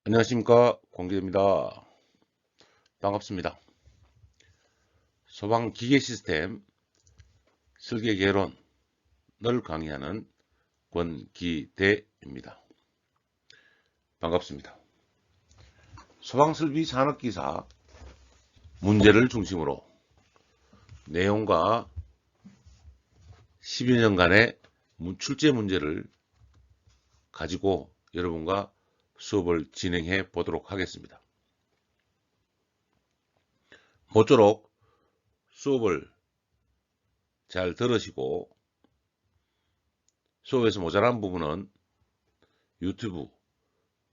안녕하십니까, 공기입니다. 반갑습니다. 소방 기계 시스템 설계 개론을 강의하는 권기대입니다. 반갑습니다. 소방설비 산업기사 문제를 중심으로 내용과 10여 년간의 출제 문제를 가지고 여러분과 수업을 진행해 보도록 하겠습니다. 모쪼록 수업을 잘 들으시고 수업에서 모자란 부분은 유튜브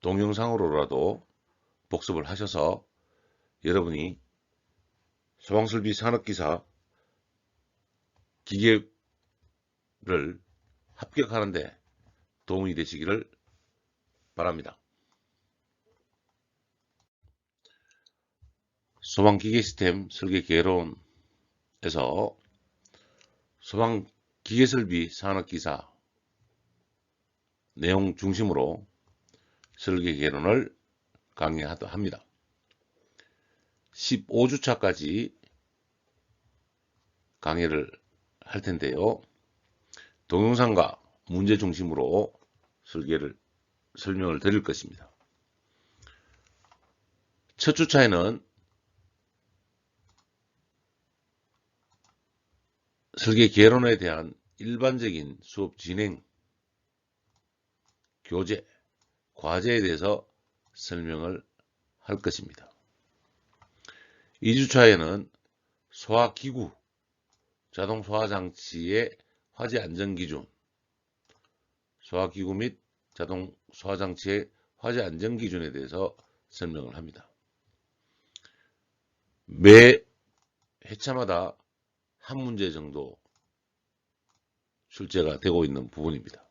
동영상으로라도 복습을 하셔서 여러분이 소방설비 산업기사 기계를 합격하는 데 도움이 되시기를 바랍니다. 소방기계 시스템 설계 개론에서 소방기계설비 산업기사 내용 중심으로 설계 개론을 강의합니다. 15주차까지 강의를 할 텐데요. 동영상과 문제 중심으로 설명을 드릴 것입니다. 첫 주차에는 설계 개론에 대한 일반적인 수업 진행, 교재, 과제에 대해서 설명을 할 것입니다. 2주차에는 소화기구, 자동 소화장치의 화재 안전기준, 소화기구 및 자동 소화장치의 화재 안전기준에 대해서 설명을 합니다. 매 회차마다 한 문제 정도 출제가 되고 있는 부분입니다.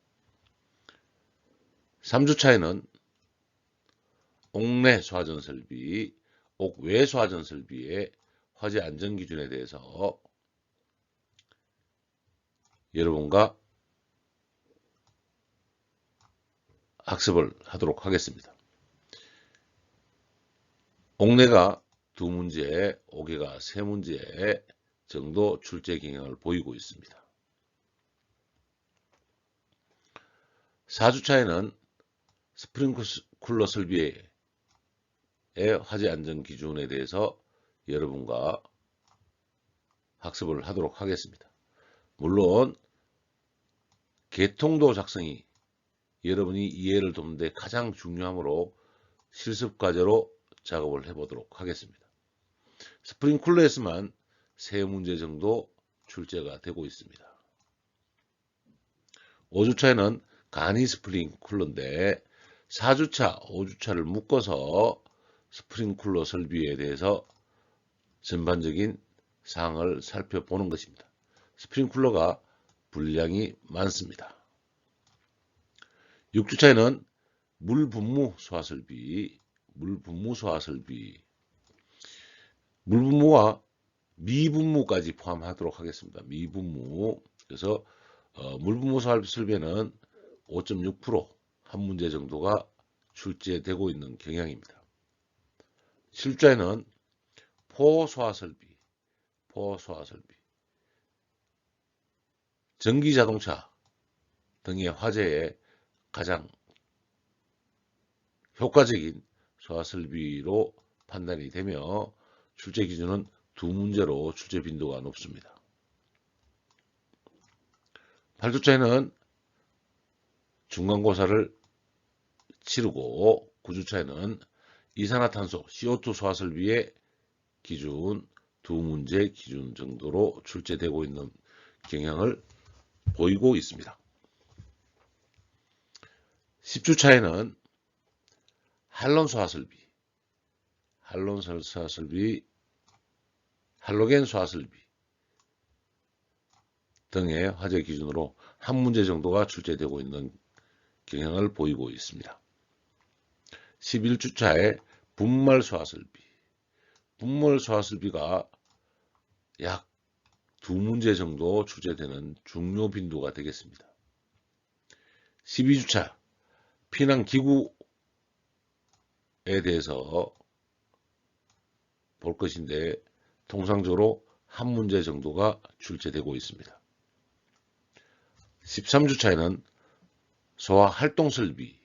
3주차에는 옥내 소화전 설비, 옥외 소화전 설비의 화재 안전 기준에 대해서 여러분과 학습을 하도록 하겠습니다. 옥내가 2문제, 옥외가 3문제 정도 출제 경향을 보이고 있습니다. 4주차에는 스프링클러 설비의 화재 안전 기준에 대해서 여러분과 학습을 하도록 하겠습니다. 물론 개통도 작성이 여러분이 이해를 돕는 데 가장 중요하므로 실습 과제로 작업을 해보도록 하겠습니다. 스프링클러에서만 3문제 정도 출제가 되고 있습니다. 5주차에는 간이 스프링클러인데 4주차, 5주차를 묶어서 스프링클러 설비에 대해서 전반적인 사항을 살펴보는 것입니다. 스프링클러가 분량이 많습니다. 6주차에는 물분무 소화설비, 물분무와 미분무까지 포함하도록 하겠습니다. 미분무. 그래서 물분무 설비에는 5.6% 한 문제 정도가 출제되고 있는 경향입니다. 7주에는 포소화설비, 전기자동차 등의 화재에 가장 효과적인 소화설비로 판단이 되며 출제 기준은 2문제로 출제 빈도가 높습니다. 8주차에는 중간고사를 치르고 9주차에는 이산화탄소 CO2 소화설비의 기준 2문제 기준 정도로 출제되고 있는 경향을 보이고 있습니다. 10주차에는 할론 소화설비, 할로겐 소화설비 등의 화재 기준으로 한 문제 정도가 출제되고 있는 경향을 보이고 있습니다. 11주차에 분말 소화설비가 약 2문제 정도 출제되는 중요 빈도가 되겠습니다. 12주차 피난기구 대해서 볼 것인데 통상적으로 한 문제 정도가 출제되고 있습니다. 13주차에는 소화활동설비의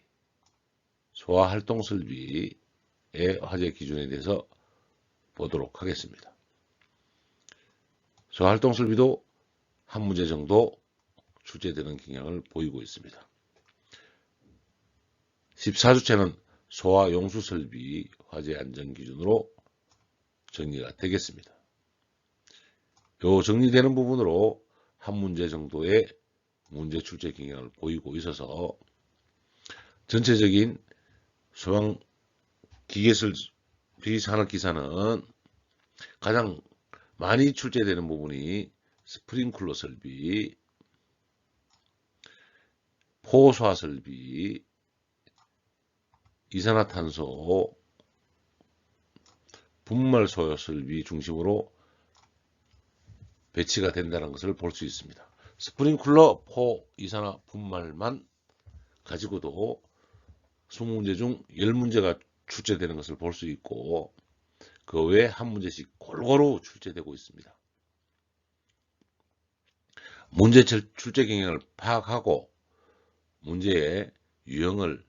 화제 기준에 대해서 보도록 하겠습니다. 소화활동설비도 한 문제 정도 출제되는 경향을 보이고 있습니다. 14주차는 소화용수설비 화재 안전기준으로 정리가 되겠습니다. 요 정리되는 부분으로 한 문제 정도의 문제 출제 경향을 보이고 있어서 전체적인 소방기계설비 산업기사는 가장 많이 출제되는 부분이 스프링클러 설비, 포소화 설비, 이산화탄소, 분말 소요 설비 중심으로 배치가 된다는 것을 볼 수 있습니다. 스프링클러, 포, 이산화, 분말만 가지고도 20문제 중 10문제가 출제되는 것을 볼 수 있고 그 외에 한 문제씩 골고루 출제되고 있습니다. 문제 출제 경향을 파악하고 문제의 유형을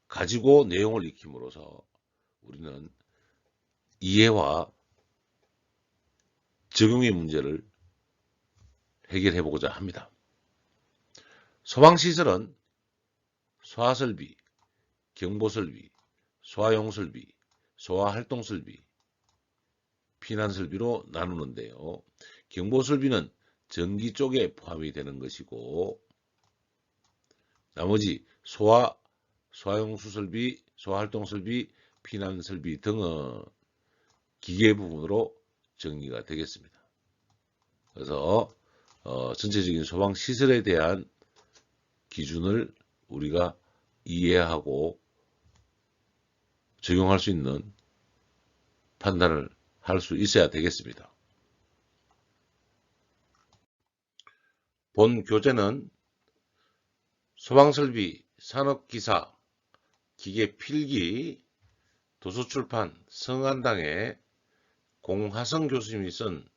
가지고 내용을 익힘으로써 우리는 이해와 적용의 문제를 해결해 보고자 합니다. 소방시설은 소화설비, 경보설비, 소화용설비, 소화활동설비, 피난설비로 나누는데요. 경보설비는 전기 쪽에 포함이 되는 것이고 나머지 소화용수설비, 소화활동설비, 피난설비 등은 기계 부분으로 정리가 되겠습니다. 그래서 전체적인 소방시설에 대한 기준을 우리가 이해하고 적용할 수 있는 판단을 할 수 있어야 되겠습니다. 본 교재는 소방설비, 산업기사, 기계필기, 도서출판 성안당의 공하성 교수님이 쓴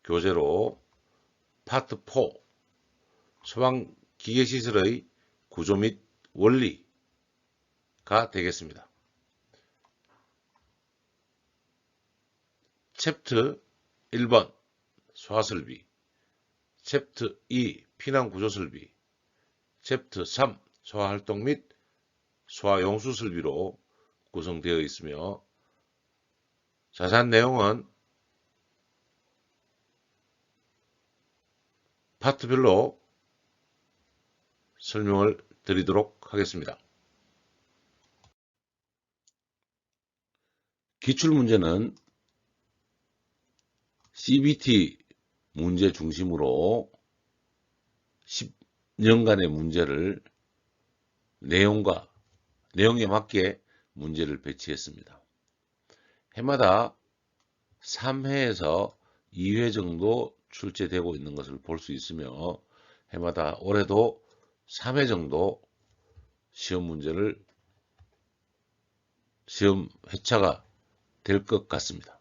교재로 파트 4 소방기계시설의 구조 및 원리가 되겠습니다. 챕터 1번 소화설비, 챕터 2 피난구조설비, 챕터 3 소화활동 및 소화용수설비로 구성되어 있으며 자세한 내용은 파트별로 설명을 드리도록 하겠습니다. 기출문제는 CBT 문제 중심으로 10년간의 문제를 내용에 맞게 문제를 배치했습니다. 해마다 3회에서 2회 정도 출제되고 있는 것을 볼 수 있으며 해마다 올해도 3회 정도 시험 회차가 될 것 같습니다.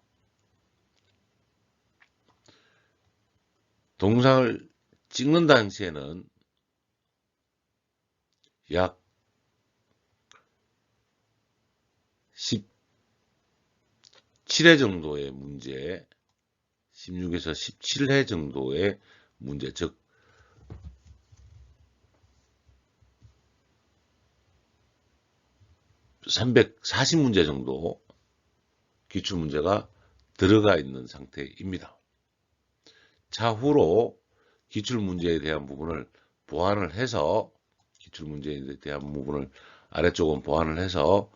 동상을 찍는 당시에는 약 17회 정도의 문제, 16에서 17회 정도의 문제, 즉 340문제 정도 기출문제가 들어가 있는 상태입니다. 차후로 기출문제에 대한 부분을 보완을 해서 아래쪽은 보완을 해서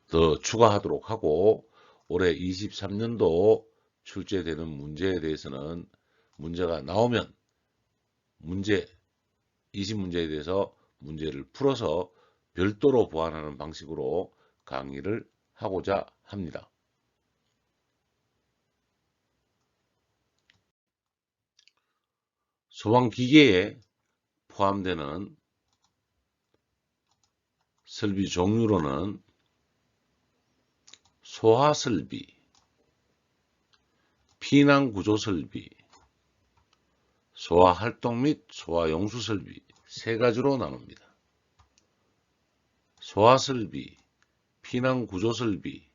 더 추가하도록 하고 올해 23년도 출제되는 문제에 대해서는 문제가 나오면 20문제에 대해서 문제를 풀어서 별도로 보완하는 방식으로 강의를 하고자 합니다. 소방기계에 포함되는 설비 종류로는 소화설비, 피난구조설비, 소화활동 및 소화용수설비 세 가지로 나눕니다. 소화설비, 피난구조설비,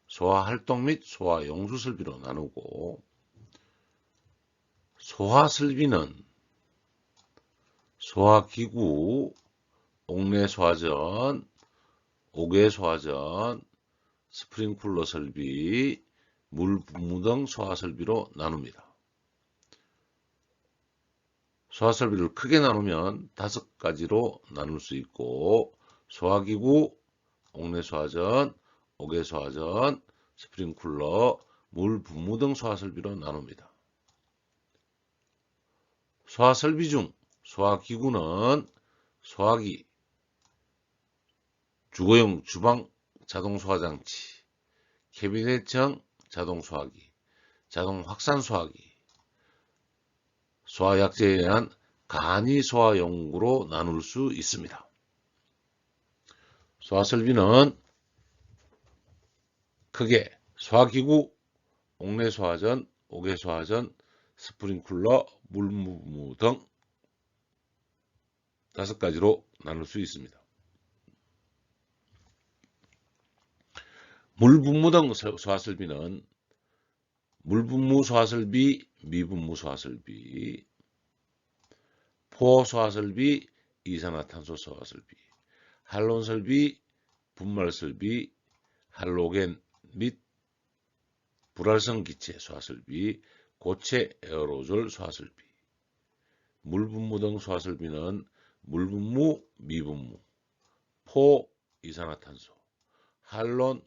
소화활동 및 소화용수설비로 나누고, 소화설비는 소화기구, 옥내소화전, 옥외소화전, 스프링쿨러 설비, 물분무 등 소화설비로 나눕니다. 소화설비를 크게 나누면 5가지로 나눌 수 있고, 소화기구, 옥내소화전, 옥외소화전, 스프링쿨러, 물분무 등 소화설비로 나눕니다. 소화설비 중 소화기구는 소화기, 주거용 주방 자동소화장치, 캐비넷형 자동소화기, 자동확산소화기, 소화약제에 의한 간이소화용구로 나눌 수 있습니다. 소화설비는 크게 소화기구, 옥내소화전, 옥외소화전, 스프링쿨러, 물분무 등 5가지로 나눌 수 있습니다. 물분무 등 소화설비는 물분무 소화설비, 미분무 소화설비, 포소화설비, 이산화탄소 소화설비, 할론설비, 분말설비, 할로겐 및 불활성 기체 소화설비, 고체 에어로졸 소화설비. 물분무 등 소화설비는 물분무, 미분무, 포, 이산화탄소, 할론,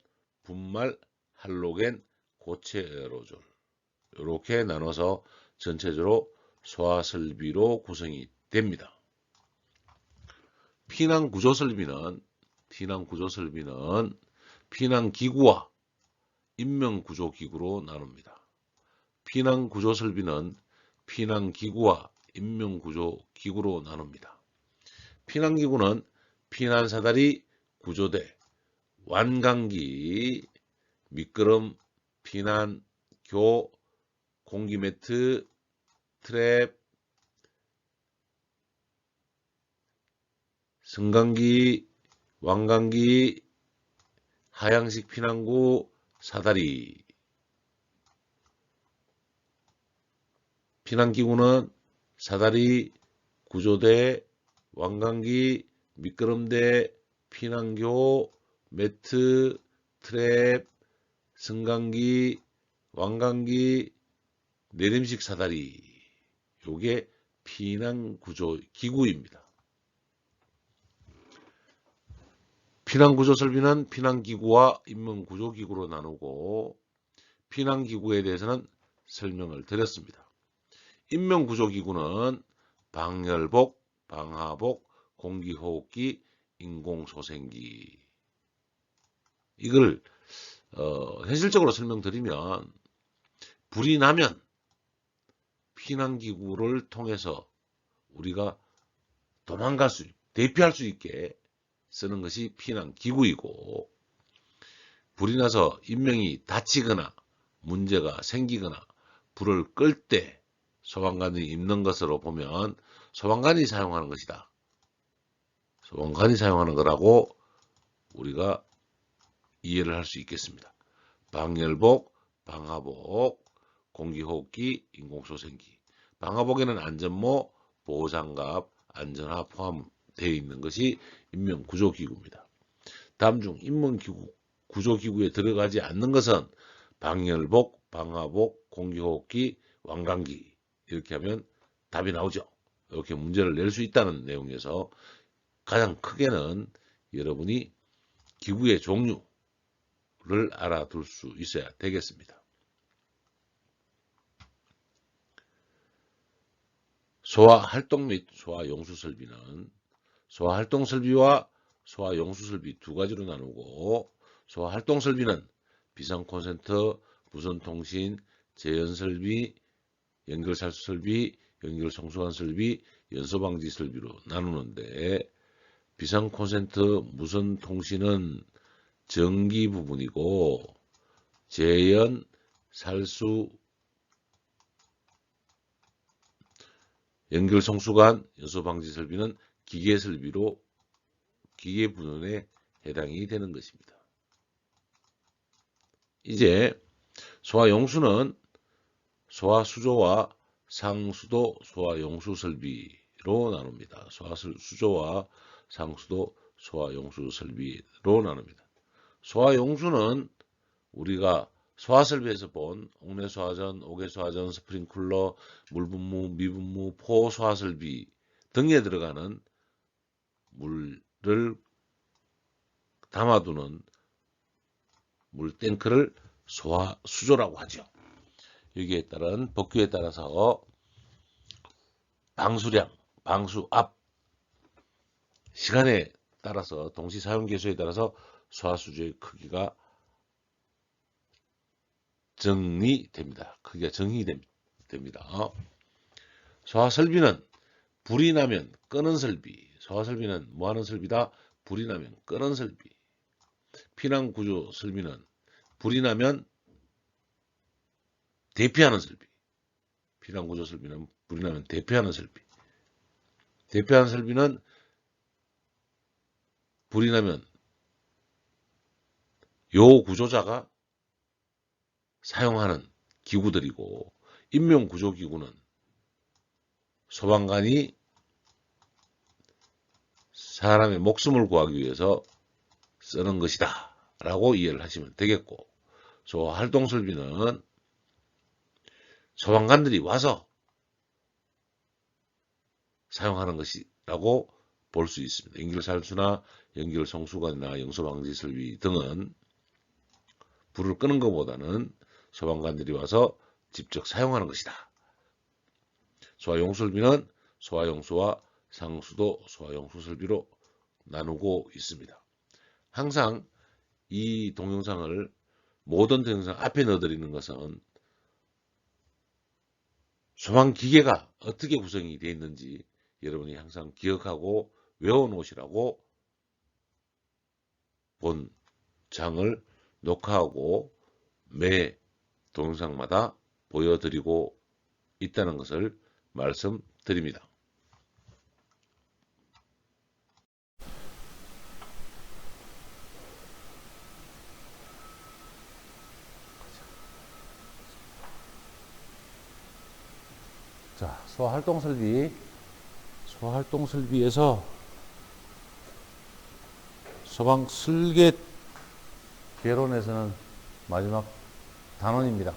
분말, 할로겐, 고체 에어로졸 이렇게 나눠서 전체적으로 소화설비로 구성이 됩니다. 피난구조설비는 피난기구와 인명구조기구로 나눕니다. 피난구조설비는 피난기구와 인명구조기구로 나눕니다. 피난기구는 피난사다리, 구조대, 완강기, 미끄럼, 피난교, 공기매트, 트랩, 승강기, 완강기, 하향식 피난구, 사다리. 피난기구는 사다리, 구조대, 완강기, 미끄럼대, 피난교, 매트, 트랩, 승강기, 완강기, 내림식 사다리. 요게 피난구조 기구입니다. 피난구조설비는 피난기구와 인명구조기구로 나누고, 피난기구에 대해서는 설명을 드렸습니다. 인명구조기구는 방열복, 방화복, 공기호흡기, 인공소생기. 이걸 현실적으로 설명드리면, 불이 나면 피난기구를 통해서 우리가 대피할 수 있게 쓰는 것이 피난기구이고, 불이 나서 인명이 다치거나 문제가 생기거나 불을 끌 때 소방관이 입는 것으로 보면 소방관이 사용하는 것이다. 소방관이 사용하는 거라고 우리가 이해를 할 수 있겠습니다. 방열복, 방화복, 공기호흡기, 인공소생기. 방화복에는 안전모, 보호장갑, 안전화 포함되어 있는 것이 인명구조기구입니다. 다음 중 인명구조기구에 들어가지 않는 것은 방열복, 방화복, 공기호흡기, 완강기. 이렇게 하면 답이 나오죠. 이렇게 문제를 낼 수 있다는 내용에서 가장 크게는 여러분이 기구의 종류를 알아둘 수 있어야 되겠습니다. 소화활동 및 소화용수설비는 소화활동설비와 소화용수설비 2가지로 나누고, 소화활동설비는 비상콘센터, 무선통신, 재연설비, 연결살수설비, 연결송수관설비, 연소방지설비로 나누는데, 비상 콘센트 무선 통신은 전기 부분이고 재연, 살수, 연결 성수관, 연소 방지 설비는 기계 설비로 기계 분원에 해당이 되는 것입니다. 이제 소화용수는 소화수조와 상수도 소화용수 설비로 나눕니다. 소화수조와 상수도 소화용수 설비로 나눕니다. 소화용수는 우리가 소화설비에서 본 옥내소화전, 옥외소화전, 스프링클러, 물분무, 미분무, 포소화설비 등에 들어가는 물을 담아두는 물탱크를 소화수조라고 하죠. 여기에 따른 법규에 따라서 방수량, 방수압, 시간에 따라서 동시 사용 개수에 따라서 소화수조의 크기가 정리됩니다. 크기가 정의됩니다. 소화설비는 불이 나면 끄는 설비. 소화설비는 뭐하는 설비다? 불이 나면 끄는 설비. 피난구조 설비는 불이 나면 대피하는 설비. 피난구조 설비는 불이 나면 대피하는 설비. 대피하는 설비는 불이 나면 요 구조자가 사용하는 기구들이고, 인명구조기구는 소방관이 사람의 목숨을 구하기 위해서 쓰는 것이다 라고 이해를 하시면 되겠고, 소활동설비는 소방관들이 와서 사용하는 것이라고 볼 수 있습니다. 연결살수나 연결성수관이나 영소방지설비 등은 불을 끄는 것보다는 소방관들이 와서 직접 사용하는 것이다. 소화용설비는 소화용수와 상수도 소화용수설비로 나누고 있습니다. 항상 이 동영상을 모든 동영상 앞에 넣어드리는 것은 소방기계가 어떻게 구성이 되어 있는지 여러분이 항상 기억하고 외워놓으시라고 본 장을 녹화하고 매 동영상마다 보여드리고 있다는 것을 말씀드립니다. 자, 소활동설비에서 소방 설계 개론에서는 마지막 단원입니다.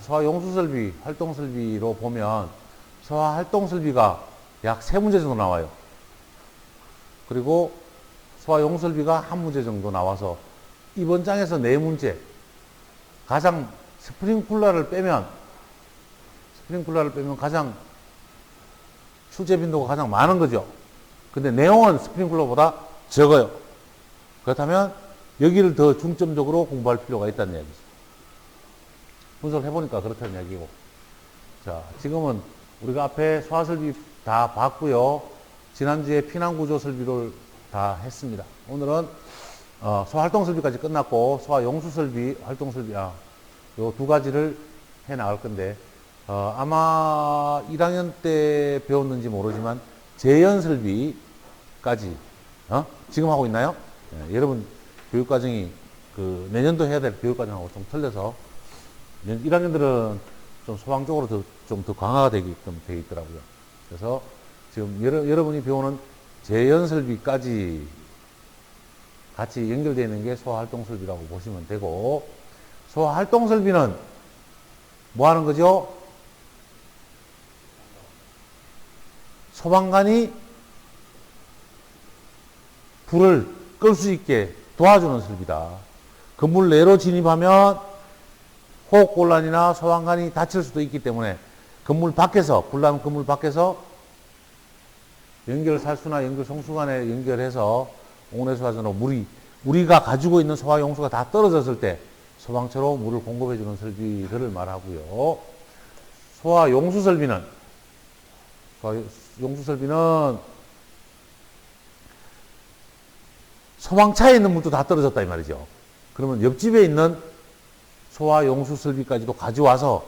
소화용수설비, 활동설비로 보면 소화활동설비가 약 3문제 정도 나와요. 그리고 소화용설비가 1문제 정도 나와서 이번 장에서 4문제, 가장 스프링쿨러를 빼면 가장 출제 빈도가 가장 많은 거죠. 근데 내용은 스프링쿨러보다 적어요. 그렇다면 여기를 더 중점적으로 공부할 필요가 있다는 이야기죠. 분석을 해보니까 그렇다는 이야기고. 자, 지금은 우리가 앞에 소화설비 다 봤고요. 지난주에 피난구조 설비를 다 했습니다. 오늘은 소활동설비까지 끝났고 소화용수설비, 활동설비, 요 2가지를 해 나갈 건데 아마 1학년 때 배웠는지 모르지만 재연설비까지 지금 하고 있나요? 네, 여러분 교육과정이 그 내년도 해야 될 교육과정하고 좀 틀려서 1학년들은 좀 소방 쪽으로 좀 더 강화가 되게끔 되어 있더라고요. 그래서 지금 여러분이 배우는 재연설비까지 같이 연결되어 있는 게 소화활동설비라고 보시면 되고, 소화활동설비는 뭐 하는 거죠? 소방관이 불을 끌 수 있게 도와주는 설비다. 건물 내로 진입하면 호흡곤란이나 소방관이 다칠 수도 있기 때문에 건물 밖에서, 불나는 건물 밖에서 연결살수나 연결성수관에 연결해서 옥내소화전으로 우리가 가지고 있는 소화용수가 다 떨어졌을 때 소방차로 물을 공급해주는 설비들을 말하고요. 소화용수설비는 소방차에 있는 물도 다 떨어졌다 이 말이죠. 그러면 옆집에 있는 소화 용수 설비까지도 가져와서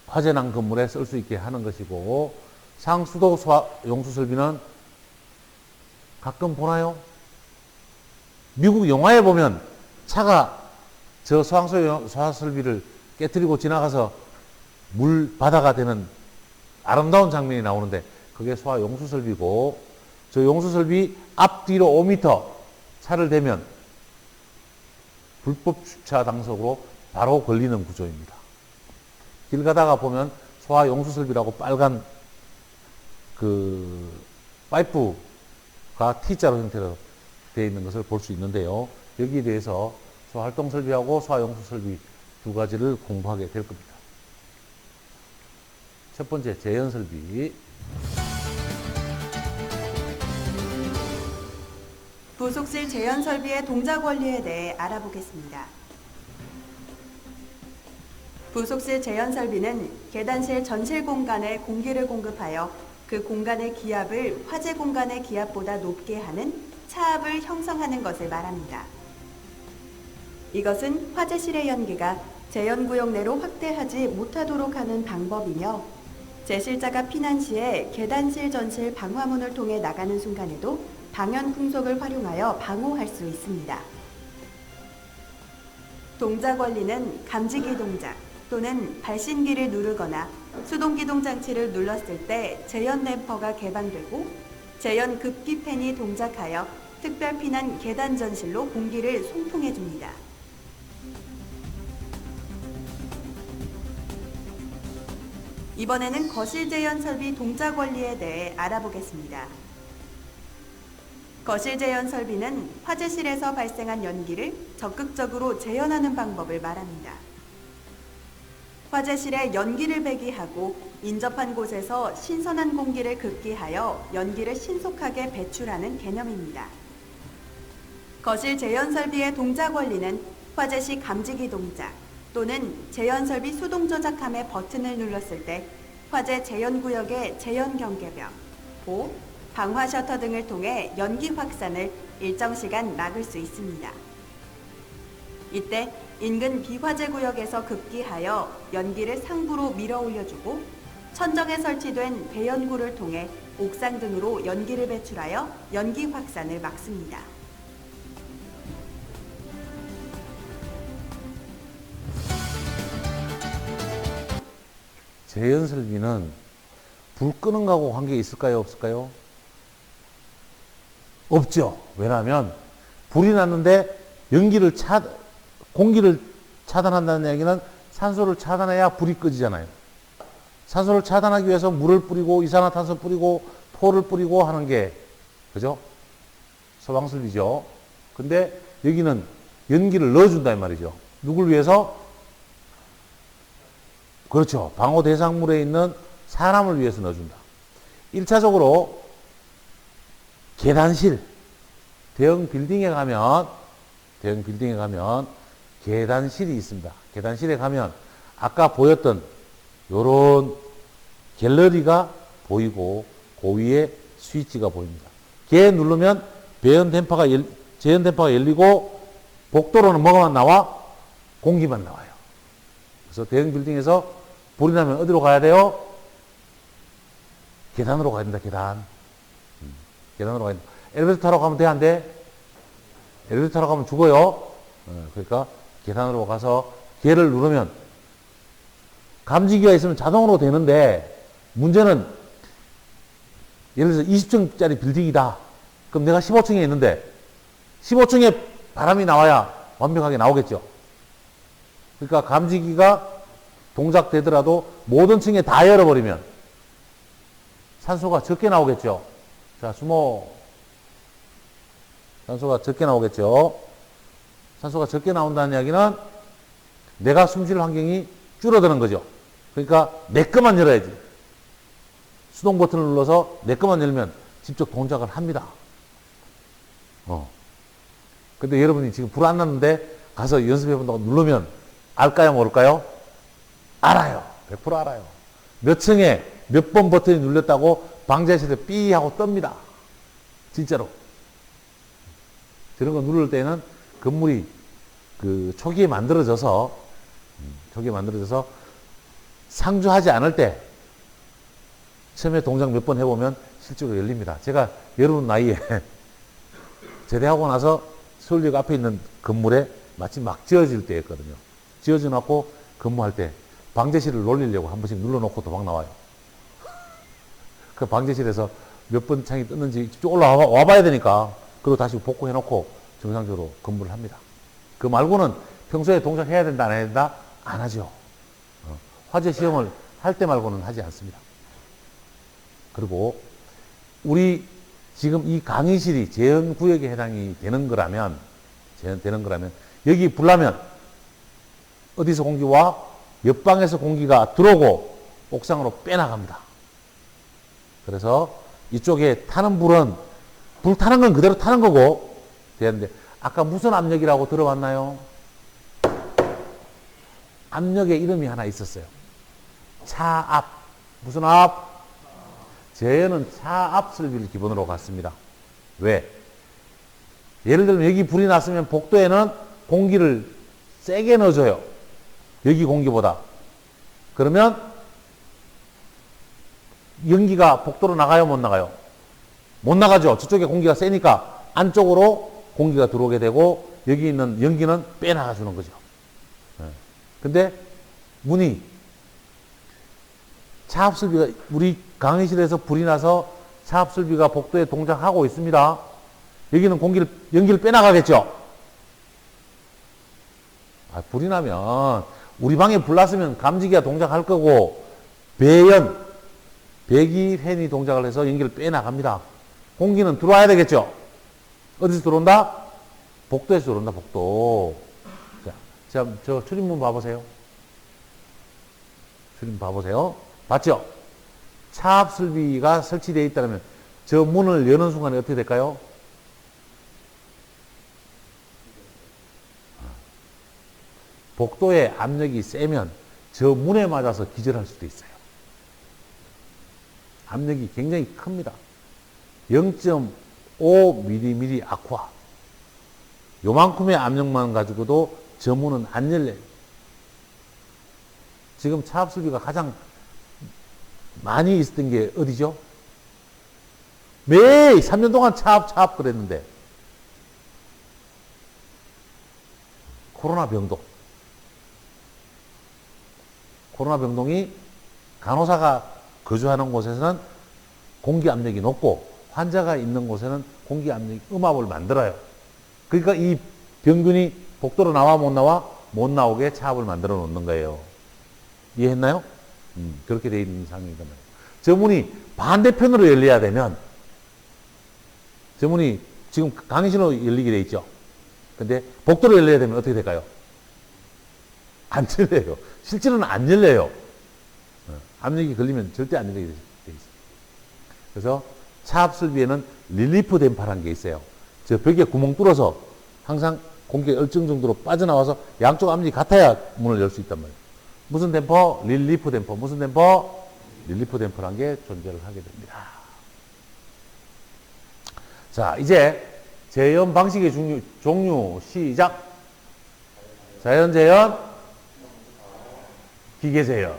화재난 건물에 쓸 수 있게 하는 것이고, 상수도 소화 용수 설비는 가끔 보나요? 미국 영화에 보면 차가 저 소방서 소화 설비를 깨뜨리고 지나가서 물 바다가 되는 아름다운 장면이 나오는데, 그게 소화 용수 설비고, 저 용수 설비 앞뒤로 5m 차를 대면 불법 주차 당석으로 바로 걸리는 구조입니다. 길 가다가 보면 소화 용수 설비라고 빨간 그 파이프가 T자로 형태로 되어 있는 것을 볼 수 있는데요. 여기에 대해서 소활동 설비하고 소화 용수 설비 두 가지를 공부하게 될 겁니다. 첫 번째, 재현 설비. 부속실 재현 설비의 동작 원리에 대해 알아보겠습니다. 부속실 재현 설비는 계단실 전실 공간에 공기를 공급하여 그 공간의 기압을 화재 공간의 기압보다 높게 하는 차압을 형성하는 것을 말합니다. 이것은 화재실의 연기가 재현구역 내로 확대하지 못하도록 하는 방법이며, 재실자가 피난 시에 계단실 전실 방화문을 통해 나가는 순간에도 방연 풍속을 활용하여 방호할 수 있습니다. 동작 원리는 감지기 동작 또는 발신기를 누르거나 수동기동 장치를 눌렀을 때 재현 댐퍼가 개방되고, 재현 급기 팬이 동작하여 특별 피난 계단 전실로 공기를 송풍해 줍니다. 이번에는 거실 재현 설비 동작 원리에 대해 알아보겠습니다. 거실 재현 설비는 화재실에서 발생한 연기를 적극적으로 재현하는 방법을 말합니다. 화재실에 연기를 배기하고 인접한 곳에서 신선한 공기를 급기하여 연기를 신속하게 배출하는 개념입니다. 거실 재현 설비의 동작 원리는 화재시 감지기 동작 또는 재현 설비 수동 조작함의 버튼을 눌렀을 때 화재 재현 구역의 재현 경계벽, 보, 방화 셔터 등을 통해 연기 확산을 일정 시간 막을 수 있습니다. 이때 인근 비화재 구역에서 급기하여 연기를 상부로 밀어 올려주고, 천정에 설치된 배연구를 통해 옥상 등으로 연기를 배출하여 연기 확산을 막습니다. 재현 설비는 불 끄는 거하고 관계 있을까요? 없을까요? 없죠. 왜냐하면 불이 났는데 공기를 차단한다는 얘기는 산소를 차단해야 불이 꺼지잖아요. 산소를 차단하기 위해서 물을 뿌리고 이산화탄소 뿌리고 포를 뿌리고 하는 게, 그죠? 소방설비죠. 근데 여기는 연기를 넣어준다 이 말이죠. 누굴 위해서? 그렇죠. 방호 대상물에 있는 사람을 위해서 넣어준다. 1차적으로 계단실, 대형 빌딩에 가면 계단실이 있습니다. 계단실에 가면 아까 보였던 요런 갤러리가 보이고 그 위에 스위치가 보입니다. 걔 누르면 재현 댐퍼가 열리고 복도로는 뭐가만 나와? 공기만 나와요. 그래서 대형 빌딩에서 불이 나면 어디로 가야 돼요? 계단으로 가야 된다. 계단으로 가야 된다. 엘리베이터 타러 가면 돼? 안 돼? 엘리베이터 타러 가면 죽어요. 그러니까 계단으로 가서 걔를 누르면 감지기가 있으면 자동으로 되는데, 문제는 예를 들어서 20층짜리 빌딩이다. 그럼 내가 15층에 있는데 15층에 바람이 나와야 완벽하게 나오겠죠. 그러니까 감지기가 동작되더라도 모든 층에 다 열어버리면 산소가 적게 나오겠죠. 자, 산소가 적게 나오겠죠. 산소가 적게 나온다는 이야기는 내가 숨쉴 환경이 줄어드는 거죠. 그러니까 내 것만 열어야지. 수동 버튼을 눌러서 내 것만 열면 직접 동작을 합니다. 근데 여러분이 지금 불 안 났는데 가서 연습해 본다고 누르면 알까요, 모를까요? 알아요. 100% 알아요. 몇 층에 몇 번 버튼이 눌렸다고 방재실에 삐 하고 뜹니다. 진짜로. 저런 거 누를 때는 건물이 그 초기에 만들어져서 상주하지 않을 때 처음에 동작 몇 번 해보면 실제로 열립니다. 제가 여러분 나이에 제대하고 나서 서울역 앞에 있는 건물에 마치 막 지어질 때였거든요. 지어져 놓고 근무할 때 방제실을 놀리려고 한 번씩 눌러놓고 도망 나와요. 그 방제실에서 몇 번 창이 떴는지 쭉 올라와 봐야 되니까 그리고 다시 복구해놓고 정상적으로 근무를 합니다. 그 말고는 평소에 동작해야 된다 안 해야 된다? 안 하죠. 화재 시험을 할 때 말고는 하지 않습니다. 그리고 우리 지금 이 강의실이 재현구역에 해당이 되는 거라면 여기 불나면 어디서 공기와 옆방에서 공기가 들어오고 옥상으로 빼나갑니다. 그래서 이쪽에 타는 불은 불 타는 건 그대로 타는 거고 되는데 아까 무슨 압력이라고 들어봤나요? 압력의 이름이 하나 있었어요. 차압. 무슨 압? 재현은 차압 설비를 기본으로 갖습니다. 왜? 예를 들면 여기 불이 났으면 복도에는 공기를 세게 넣어줘요. 여기 공기보다. 그러면 연기가 복도로 나가요? 못 나가요? 못 나가죠. 저쪽에 공기가 세니까 안쪽으로 공기가 들어오게 되고 여기 있는 연기는 빼나가주는 거죠. 근데 문이 차압설비가 우리 강의실에서 불이 나서 차압설비가 복도에 동작하고 있습니다. 여기는 연기를 빼나가겠죠. 불이 나면 우리 방에 불 났으면 감지기가 동작할 거고 배기 팬이 동작을 해서 연기를 빼나갑니다. 공기는 들어와야 되겠죠. 어디서 들어온다? 복도에서 들어온다. 복도. 자, 저 출입문 봐보세요. 출입문 봐보세요. 봤죠? 차압설비가 설치되어 있다면 저 문을 여는 순간에 어떻게 될까요? 복도에 압력이 세면 저 문에 맞아서 기절할 수도 있어요. 압력이 굉장히 큽니다. 0.5mm 아쿠아. 요만큼의 압력만 가지고도 저 문은 안 열려요. 지금 차압설비가 가장 많이 있었던 게 어디죠? 매일 3년 동안 차압 그랬는데 코로나 병동이 간호사가 거주하는 곳에서는 공기 압력이 높고 환자가 있는 곳에는 공기 압력이 음압을 만들어요. 그러니까 이 병균이 복도로 나와 못 나와? 못 나오게 차압을 만들어 놓는 거예요. 이해했나요? 그렇게 되어 있는 상황이란 말이에요. 저 문이 반대편으로 열려야 되면 저 문이 지금 강의실로 열리게 되어 있죠. 근데 복도로 열려야 되면 어떻게 될까요? 안 열려요. 실제로는 안 열려요. 압력이 걸리면 절대 안 열리게 되어 있어요. 그래서 차압설비에는 릴리프 댐퍼라는 게 있어요. 저 벽에 구멍 뚫어서 항상 공기가 일정 정도로 빠져나와서 양쪽 압력이 같아야 문을 열 수 있단 말이에요. 무슨 댐퍼? 릴리프 댐퍼. 무슨 댐퍼? 릴리프 댐퍼라는 게 존재를 하게 됩니다. 자, 이제 재현 방식의 종류 시작. 자연 재현, 기계 재현.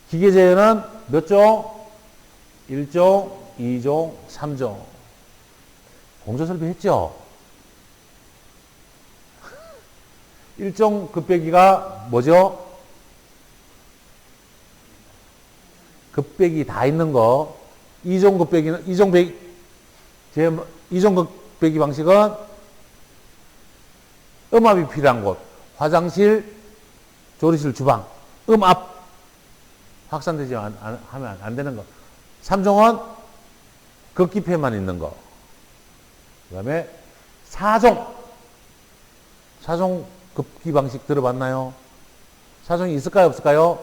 기계 재현은 몇 종? 1종, 2종, 3종. 공조 설비 했죠? 1종 급배기가 뭐죠? 급배기 다 있는 거. 2종 급배기는, 2종 급배기 방식은 음압이 필요한 곳. 화장실, 조리실, 주방. 음압. 확산되지 하면 안 되는 거. 3종은 급기패만 있는 거. 그 다음에 4종. 4종 급기 방식 들어봤나요? 4종이 있을까요? 없을까요?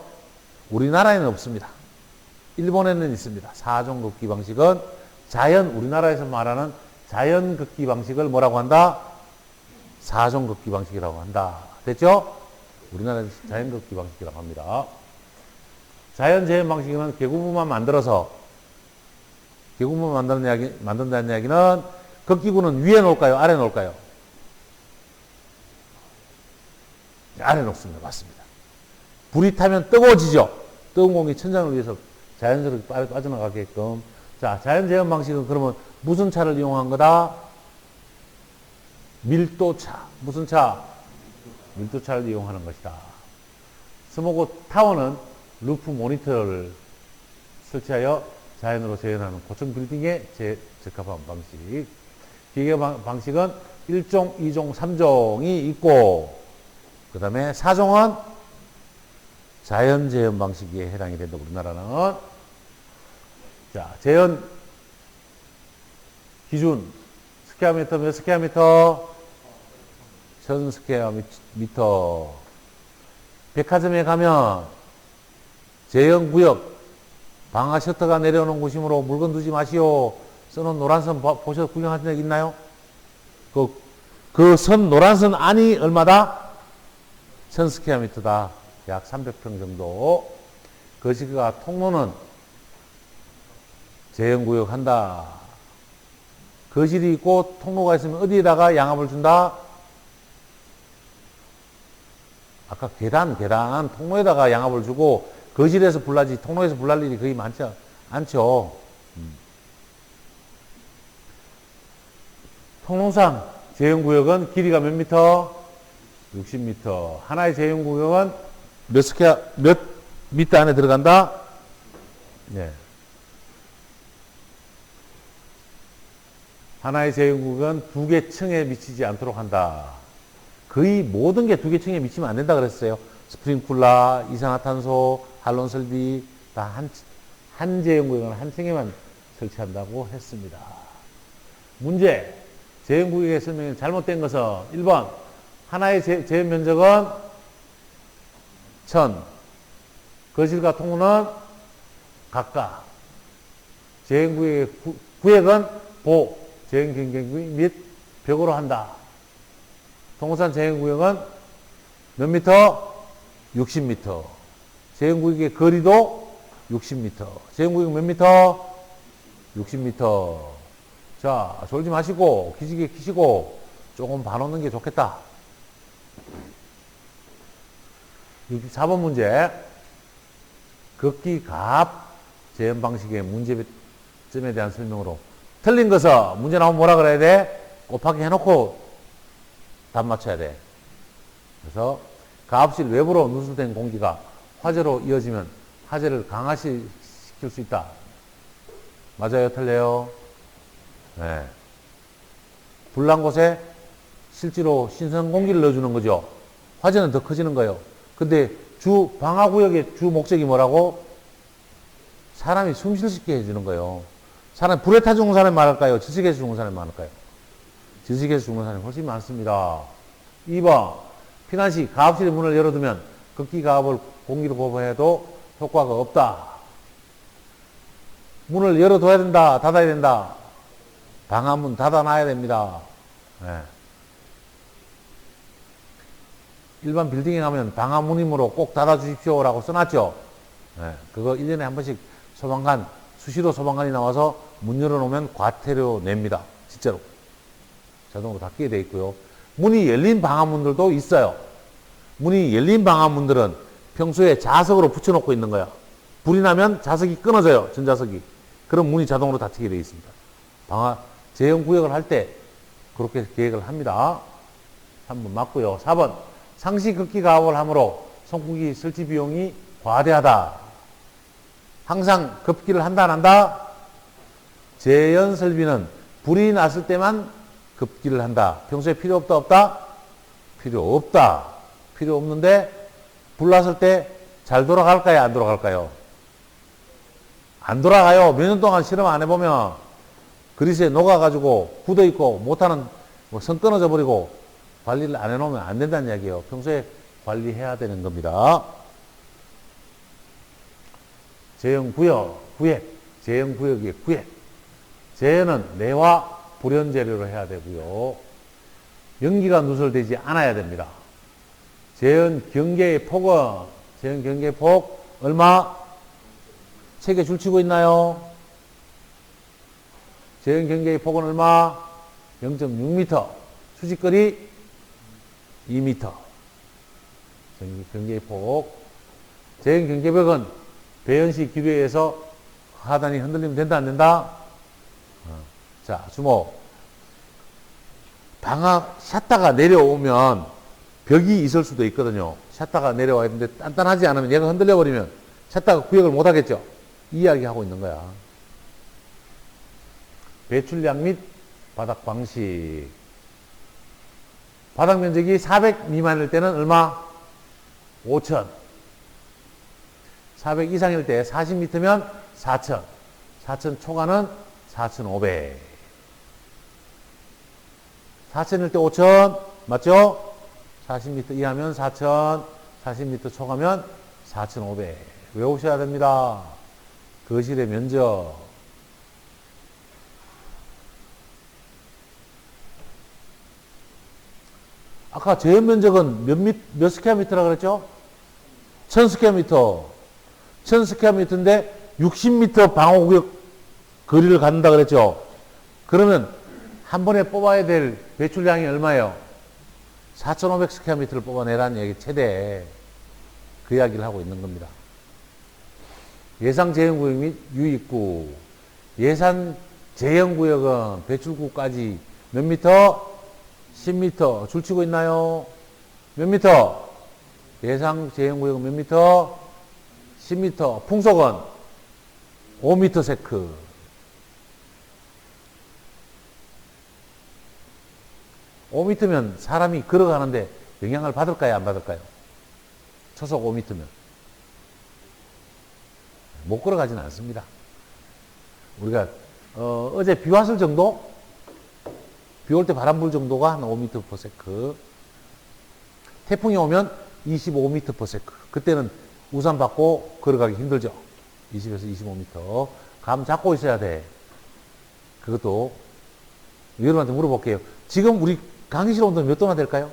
우리나라에는 없습니다. 일본에는 있습니다. 4종 급기 방식은 우리나라에서 말하는 자연 급기 방식을 뭐라고 한다? 4종 급기 방식이라고 한다. 됐죠? 우리나라에서 자연 급기 방식이라고 합니다. 자연 재현 방식은 개구부만 만든다는 이야기는 극기구는 위에 놓을까요? 아래 놓을까요? 아래 놓습니다. 맞습니다. 불이 타면 뜨거워지죠. 뜨거운 공기 천장을 위해서 자연스럽게 빠져나가게끔. 자, 자연재현 방식은 그러면 무슨 차를 이용한 거다? 밀도차. 무슨 차? 밀도차를 이용하는 것이다. 스모그 타워는 루프 모니터를 설치하여 자연으로 재현하는 고층 빌딩에 적합한 방식. 기계 방식은 1종, 2종, 3종이 있고, 그 다음에 4종은 자연 재현 방식에 해당이 된다. 우리나라는. 자, 재현 기준 스퀘어미터 몇 스퀘어미터? 1000스퀘어미터. 백화점에 가면 재현 구역 방화 셔터가 내려오는 곳이므로 물건 두지 마시오. 써놓은 노란선 보셔서 구경하신 적 있나요? 그 선, 노란선 안이 얼마다? 1000스퀘어미터다. 약 300평 정도. 거시기가 통로는 재현구역 한다. 거실이 있고 통로가 있으면 어디에다가 양압을 준다? 아까 계단, 통로에다가 양압을 주고 거실에서 불나지 통로에서 불날 일이 거의 많지 않죠. 통로상 재현구역은 길이가 몇 미터? 60m. 하나의 재현구역은 몇 미터 안에 들어간다? 네. 하나의 재현구역은 2개 층에 미치지 않도록 한다. 거의 모든 게 2개 층에 미치면 안 된다 그랬어요. 스프링쿨러, 이산화탄소, 한론 설비 다 한 재현구역은 한 층에만 설치한다고 했습니다. 문제. 재현구역의 설명이 잘못된 것은 1번 하나의 재현 면적은 1000. 거실과 통로는 각각. 재현구역의 구역은 재현 경계구역 및 벽으로 한다. 통호산 재현구역은 몇 미터? 60m. 재현구역의 거리도 60m. 재현구역 몇 미터? 60m. 자, 졸지 마시고 기지개 키시고 조금 봐놓는 게 좋겠다. 4번 문제. 극기 가압 재현 방식의 문제점에 대한 설명으로 틀린 것은 문제 나오면 뭐라 그래야 돼? 곱하기 해놓고 답 맞춰야 돼. 그래서 가압실 외부로 누설된 공기가 화재로 이어지면 화재를 강화시킬 수 있다. 맞아요? 틀려요? 네. 불난 곳에 실제로 신선 공기를 넣어주는 거죠. 화재는 더 커지는 거예요. 근데 방화구역의 주 목적이 뭐라고? 사람이 숨 쉴 수 있게 해주는 거예요. 사람이 불에 타 죽는 사람이 많을까요? 질식해서 죽는 사람이 많을까요? 질식해서 죽는 사람이 훨씬 많습니다. 2번, 피난 시 가압실의 문을 열어두면 극기 가압을 공기로 보호해도 효과가 없다. 문을 열어둬야 된다. 닫아야 된다. 방화문 닫아놔야 됩니다. 네. 일반 빌딩에 가면 방화문이므로 꼭 닫아주십시오라고 써놨죠. 네. 그거 1년에 한 번씩 소방관, 수시로 소방관이 나와서 문 열어놓으면 과태료 냅니다. 진짜로. 자동으로 닫게 돼 있고요. 문이 열린 방화문들도 있어요. 문이 열린 방화문들은 평소에 자석으로 붙여놓고 있는 거야. 불이 나면 자석이 끊어져요. 전자석이. 그럼 문이 자동으로 닫히게 되어 있습니다. 재현구역을 할 때 그렇게 계획을 합니다. 3번 맞고요. 4번 상시 극기 가압을 함으로 송풍기 설치 비용이 과대하다. 항상 급기를 한다 안 한다? 재현 설비는 불이 났을 때만 급기를 한다. 평소에 필요 없다 없다? 필요 없다. 필요 없는데 불 났을 때 잘 돌아갈까요? 안 돌아갈까요? 안 돌아가요. 몇 년 동안 실험 안 해보면 그리스에 녹아가지고 굳어있고 못하는 선 끊어져 버리고 관리를 안 해놓으면 안 된다는 이야기예요. 평소에 관리해야 되는 겁니다. 재현구역, 재현구역의 구역. 재현은 내화 불연 재료로 해야 되고요. 연기가 누설되지 않아야 됩니다. 재현 경계의 폭은, 재현 경계의 폭 얼마? 책에 줄 치고 있나요? 재현 경계의 폭은 얼마? 0.6m, 수직거리 2m. 경계의 폭. 제한 경계벽은 배연시 기류에 의해서 하단이 흔들리면 된다, 안 된다? 자, 주목. 방아 샷다가 내려오면 벽이 있을 수도 있거든요. 샷다가 내려와야 되는데 단단하지 않으면 얘가 흔들려 버리면 샷다가 구역을 못 하겠죠. 이 이야기 하고 있는 거야. 배출량 및 바닥 방식. 바닥 면적이 400 미만일 때는 얼마? 5,000. 400 이상일 때 40m면 4,000. 4,000 초과는 4,500. 4,000일 때 5,000. 맞죠? 40m 이하면 4,000. 40m 초과면 4,500. 외우셔야 됩니다. 거실의 면적. 아까 제한 면적은 몇 스퀘어미터라고 그랬죠? 1000스퀘어미터. 1000스퀘어미터인데 60m 방호구역 거리를 갖는다 그랬죠? 그러면 한 번에 뽑아야 될 배출량이 얼마예요? 4500스퀘어미터를 뽑아내라는 얘기, 최대. 그 이야기를 하고 있는 겁니다. 예상 제한구역 및 유입구. 예산 제한구역은 배출구까지 몇 미터? 10m. 줄치고 있나요? 몇 미터? 예상 제한구역은 몇 미터? 10m. 풍속은 5m 세크. 5m면 사람이 걸어가는데 영향을 받을까요? 안 받을까요? 초속 5m면. 못 걸어가지는 않습니다. 우리가 어제 비 왔을 정도? 비 올 때 바람 불 정도가 한 5m/s. 태풍이 오면 25m/s. 그때는 우산 받고 걸어가기 힘들죠. 20에서 25m. 감 잡고 있어야 돼. 그것도 여러분한테 물어볼게요. 지금 우리 강의실 온도는 몇 도나 될까요?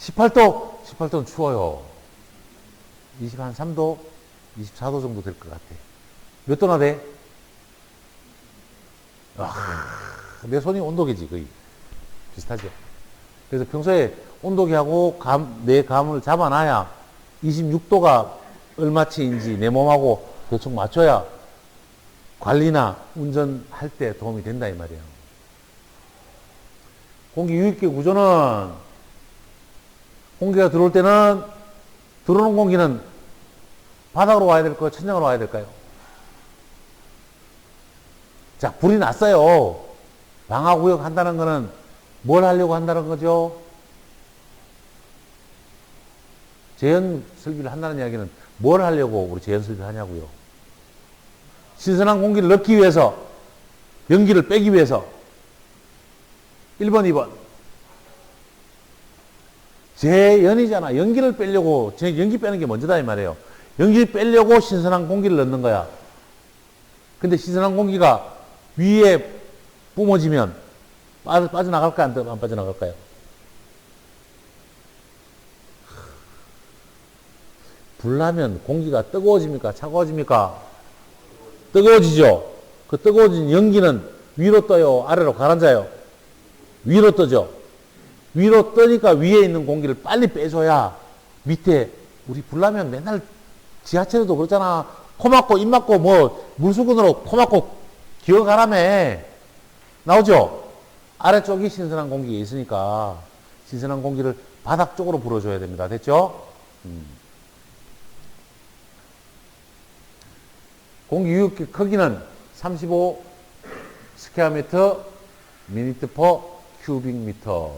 18도. 18도는 추워요. 23도, 24도 정도 될 것 같아. 몇 도나 돼? 내 손이 온도계지, 거의. 비슷하죠. 그래서 평소에 온도계하고 내 감을 잡아놔야 26도가 얼마치인지 내 몸하고 대충 맞춰야 관리나 운전할 때 도움이 된다, 이 말이에요. 공기 유입기 구조는 공기가 들어올 때는 들어오는 공기는 바닥으로 와야 될까요? 천장으로 와야 될까요? 자, 불이 났어요. 방화구역 한다는 거는 뭘 하려고 한다는 거죠? 재현 설비를 한다는 이야기는 뭘 하려고 우리 재현 설비를 하냐고요? 신선한 공기를 넣기 위해서, 연기를 빼기 위해서. 1번, 2번. 재연이잖아. 연기를 빼려고, 연기 빼는 게 먼저다 이 말이에요. 연기를 빼려고 신선한 공기를 넣는 거야. 근데 신선한 공기가 위에 뿜어지면 빠져나갈까요? 안 빠져나갈까요? 불나면 공기가 뜨거워집니까? 차가워집니까? 뜨거워지죠? 그 뜨거워진 연기는 위로 떠요? 아래로 가라앉아요? 위로 떠죠? 위로 떠니까 위에 있는 공기를 빨리 빼줘야 밑에, 우리 불나면 맨날 지하철에도 그렇잖아. 코 막고 입 막고 뭐 물수건으로 코 막고 기어가라며. 나오죠? 아래쪽이 신선한 공기가 있으니까 신선한 공기를 바닥 쪽으로 불어줘야 됩니다. 됐죠? 공기 유입기 크기는 35 스퀘어미터 미니트 퍼 큐빅 미터.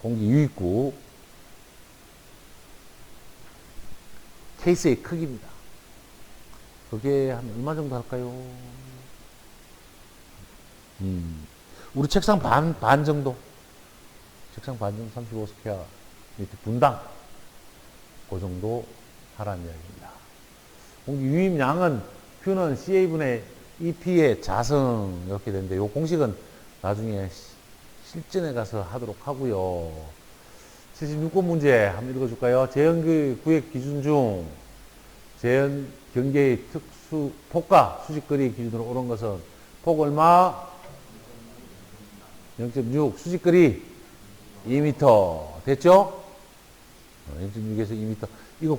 공기 유입구 케이스의 크기입니다. 그게 한 얼마 정도 할까요? 우리 책상 반 정도. 책상 반 정도 35 스퀘어 미터 분당. 그 정도 하라는 이야기입니다. 공기 유입량은 Q는 CA분의 EP의 자성 이렇게 되는데, 이 공식은 나중에 실전에 가서 하도록 하고요. 76번 문제 한번 읽어줄까요? 재현 구역 기준 중 재현 경계의 특수 폭과 수직거리 기준으로 오른 것은 폭 얼마? 0.6, 수직거리 2m. 됐죠? 0.6에서 2m. 이거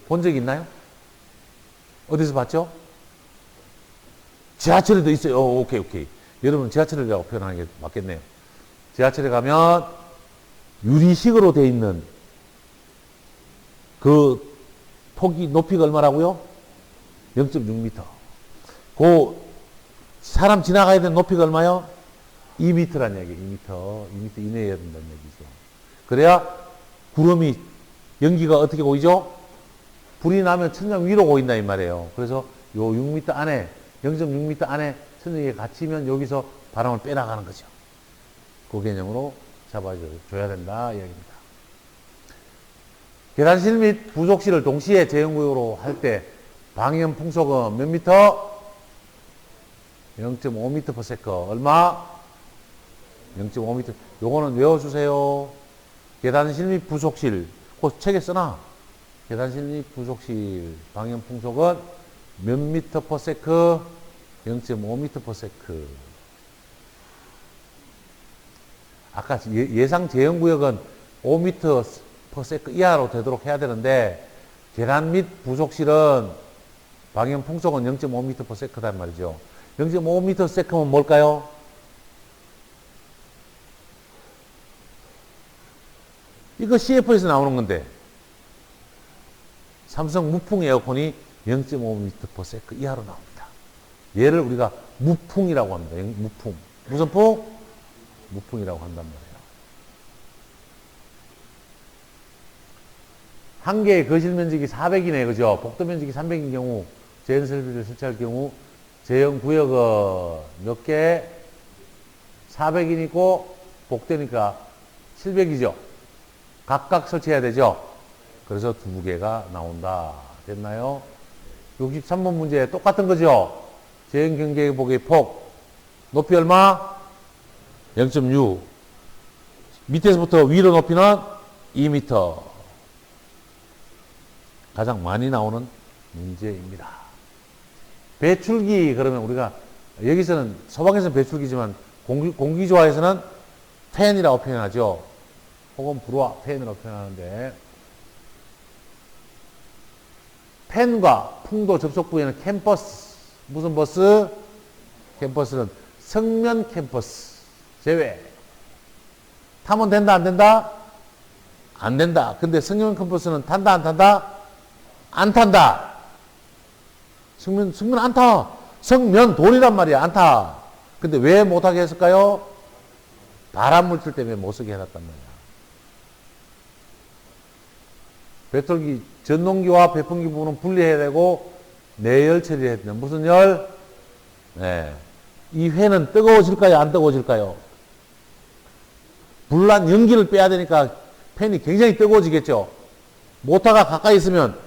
본 적 있나요? 어디서 봤죠? 지하철에도 있어요. 오케이. 여러분 지하철이라고 표현하는 게 맞겠네요. 지하철에 가면 유리식으로 되어 있는 그 폭이 높이가 얼마라고요? 0.6m. 그 사람 지나가야 되는 높이가 얼마요? 2m란 얘기예요. 2m 이내여야 된다는 얘기죠. 그래야 구름이 연기가 어떻게 고이죠? 불이 나면 천장 위로 고인다 이 말이에요. 그래서 요 6m 안에 0.6m 안에 천장에 갇히면 여기서 바람을 빼나가는 거죠. 그 개념으로 잡아줘야 된다 이야기입니다. 계단실 및 부속실을 동시에 제형구역으로 할 때 방염 풍속은 몇 미터? 0.5m/s. 얼마? 0.5m. 요거는 외워주세요. 계단실 및 부속실. 그 책에 써놔. 계단실 및 부속실 방염 풍속은 몇 m/s? 0.5m/s. 아까 예상 제형구역은 5m/s 이하로 되도록 해야 되는데 계단 및 부속실은 방염 풍속은 0.5m/s단 말이죠. 0.5m/s면 뭘까요? 이거 CF에서 나오는 건데 삼성 무풍 에어컨이 0.5m/s 이하로 나옵니다. 얘를 우리가 무풍이라고 합니다. 무풍. 무슨 풍? 무풍이라고 한단 말이에요. 한 개의 거실 면적이 400이네, 그죠? 복도 면적이 300인 경우, 제형 설비를 설치할 경우, 제형 구역은 몇 개? 400이니까, 복도니까 700이죠? 각각 설치해야 되죠? 그래서 2개가 나온다. 됐나요? 63번 문제 똑같은 거죠? 제형 경계복의 폭. 높이 얼마? 0.6. 밑에서부터 위로 높이는 2m. 가장 많이 나오는 문제입니다. 배출기, 그러면 우리가, 여기서는, 서방에서는 배출기지만, 공기조화에서는 팬이라고 표현하죠. 혹은 불화 팬이라고 표현하는데, 팬과 풍도 접촉 부위에는 캠퍼스, 무슨 버스? 캠퍼스는 성면 캠퍼스, 제외. 타면 된다, 안 된다? 안 된다. 근데 성면 캠퍼스는 탄다, 안 탄다? 안 탄다. 성면 안 타. 성면 돌이란 말이야. 안 타. 근데 왜 못하게 했을까요? 발암물질 때문에 못쓰게 해놨단 말이야. 배출기, 전동기와 배풍기 부분은 분리해야 되고, 내열 처리해야 된다. 무슨 열? 네. 이 회는 뜨거워질까요? 안 뜨거워질까요? 불난 연기를 빼야 되니까 팬이 굉장히 뜨거워지겠죠? 모터가 가까이 있으면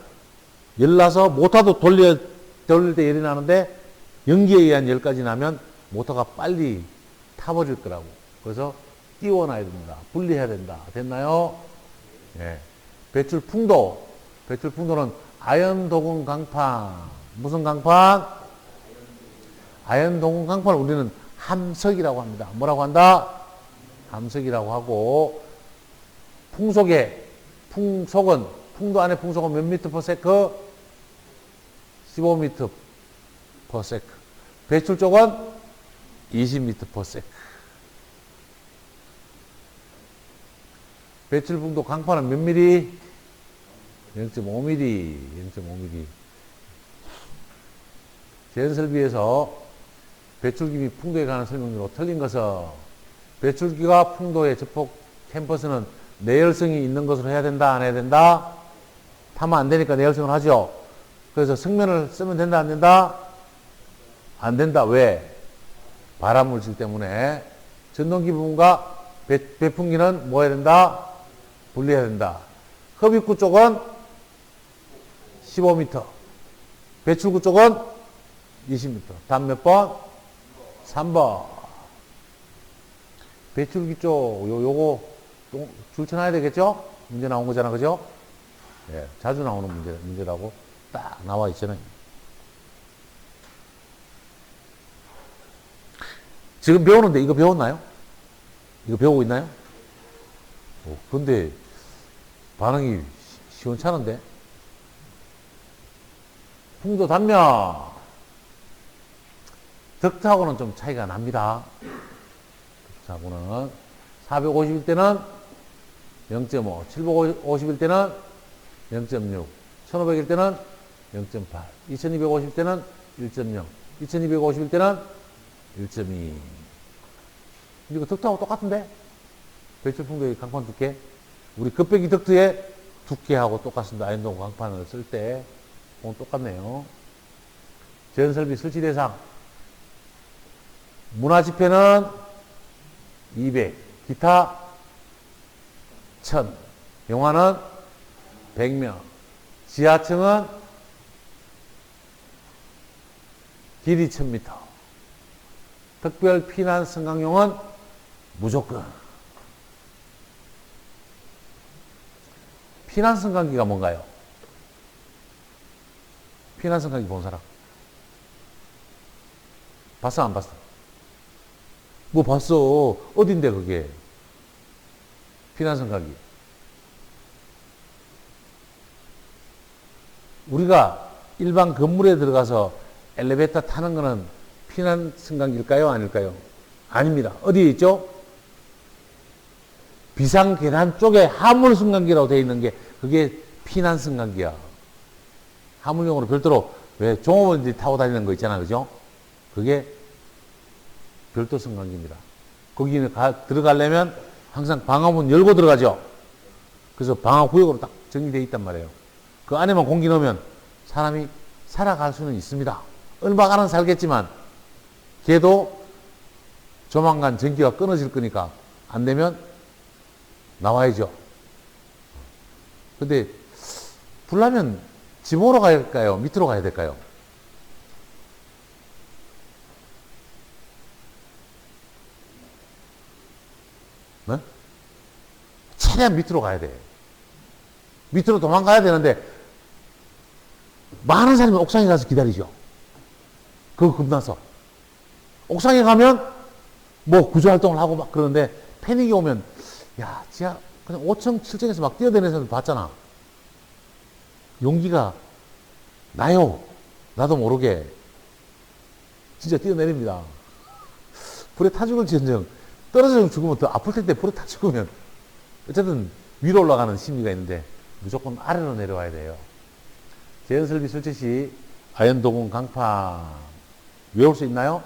열나서 모터도 돌릴 때 열이 나는데 연기에 의한 열까지 나면 모터가 빨리 타버릴 거라고. 그래서 띄워놔야 됩니다. 분리해야 된다. 됐나요? 예. 배출 풍도. 배출 풍도는 아연 도금 강판. 무슨 강판? 아연 도금 강판을 우리는 함석이라고 합니다. 뭐라고 한다? 함석이라고 하고, 풍속은, 풍도 안에 풍속은 몇 m/s? 15m/s. 배출 쪽은 20m/s. 배출 풍도 강판은 몇 mm? 0.5mm. 0.5mm. 제연설비에서 배출기 및 풍도에 관한 설명으로 틀린 것은 배출기와 풍도의 접촉 캠퍼스는 내열성이 있는 것으로 해야 된다, 안 해야 된다? 타면 안 되니까 내열성을 하죠. 그래서 성면을 쓰면 된다, 안 된다? 안 된다. 왜? 발암물질 때문에. 전동기 부분과 배풍기는 뭐 해야 된다? 분리해야 된다. 흡입구 쪽은 15m. 배출구 쪽은 20m. 다음 몇 번? 3번. 배출기 쪽, 요거 줄 쳐놔야 되겠죠? 문제 나온 거잖아, 그죠? 예, 자주 나오는 문제라고 딱 나와 있잖아요. 지금 배우는데 이거 배웠나요? 이거 배우고 있나요? 근데 반응이 시원찮은데? 풍도 단면 덕트하고는 좀 차이가 납니다. 덕트하고는 450일 때는 0.5, 750일 때는 0.6, 1500일 때는 0.8, 2250일 때는 1.0, 2250일 때는 1.2. 이거 덕트하고 똑같은데? 배출풍도의 강판 두께. 우리 급배기 덕트의 두께하고 똑같습니다. 아연동 강판을 쓸 때. 똑같네요. 제연설비 설치 대상. 문화집회는 200, 기타 1000, 영화는 100명, 지하층은 길이 1000m, 특별 피난 승강용은 무조건. 피난 승강기가 뭔가요? 피난 승강기 본 사람? 봤어, 안 봤어? 뭐 봤어. 어딘데, 그게? 피난 승강기. 우리가 일반 건물에 들어가서 엘리베이터 타는 거는 피난 승강기일까요? 아닐까요? 아닙니다. 어디에 있죠? 비상 계단 쪽에 하물 승강기라고 되어 있는 게 그게 피난 승강기야. 하물용으로 별도로 왜 종업원들이 타고 다니는 거 있잖아, 그죠? 그게 별도 승강기입니다. 거기는 들어가려면 항상 방화문 열고 들어가죠. 그래서 방화구역으로 딱 정리되어 있단 말이에요. 그 안에만 공기 넣으면 사람이 살아갈 수는 있습니다. 얼마간은 살겠지만 걔도 조만간 전기가 끊어질 거니까 안 되면 나와야죠. 근데 불나면 지붕으로 가야 될까요? 밑으로 가야 될까요? 네? 최대한 밑으로 가야 돼. 밑으로 도망가야 되는데 많은 사람이 옥상에 가서 기다리죠. 그거 겁나서. 옥상에 가면 뭐 구조활동을 하고 막 그러는데 패닉이 오면 야, 지하 그냥 5층, 7층에서 막 뛰어다니는 사람들 봤잖아. 용기가 나요. 나도 모르게 진짜 뛰어내립니다. 불에 타 죽을지언정 떨어져 죽으면 더 아플 텐데 불에 타 죽으면 어쨌든 위로 올라가는 심리가 있는데 무조건 아래로 내려와야 돼요. 제연설비 설치 시 아연도금 강판 외울 수 있나요?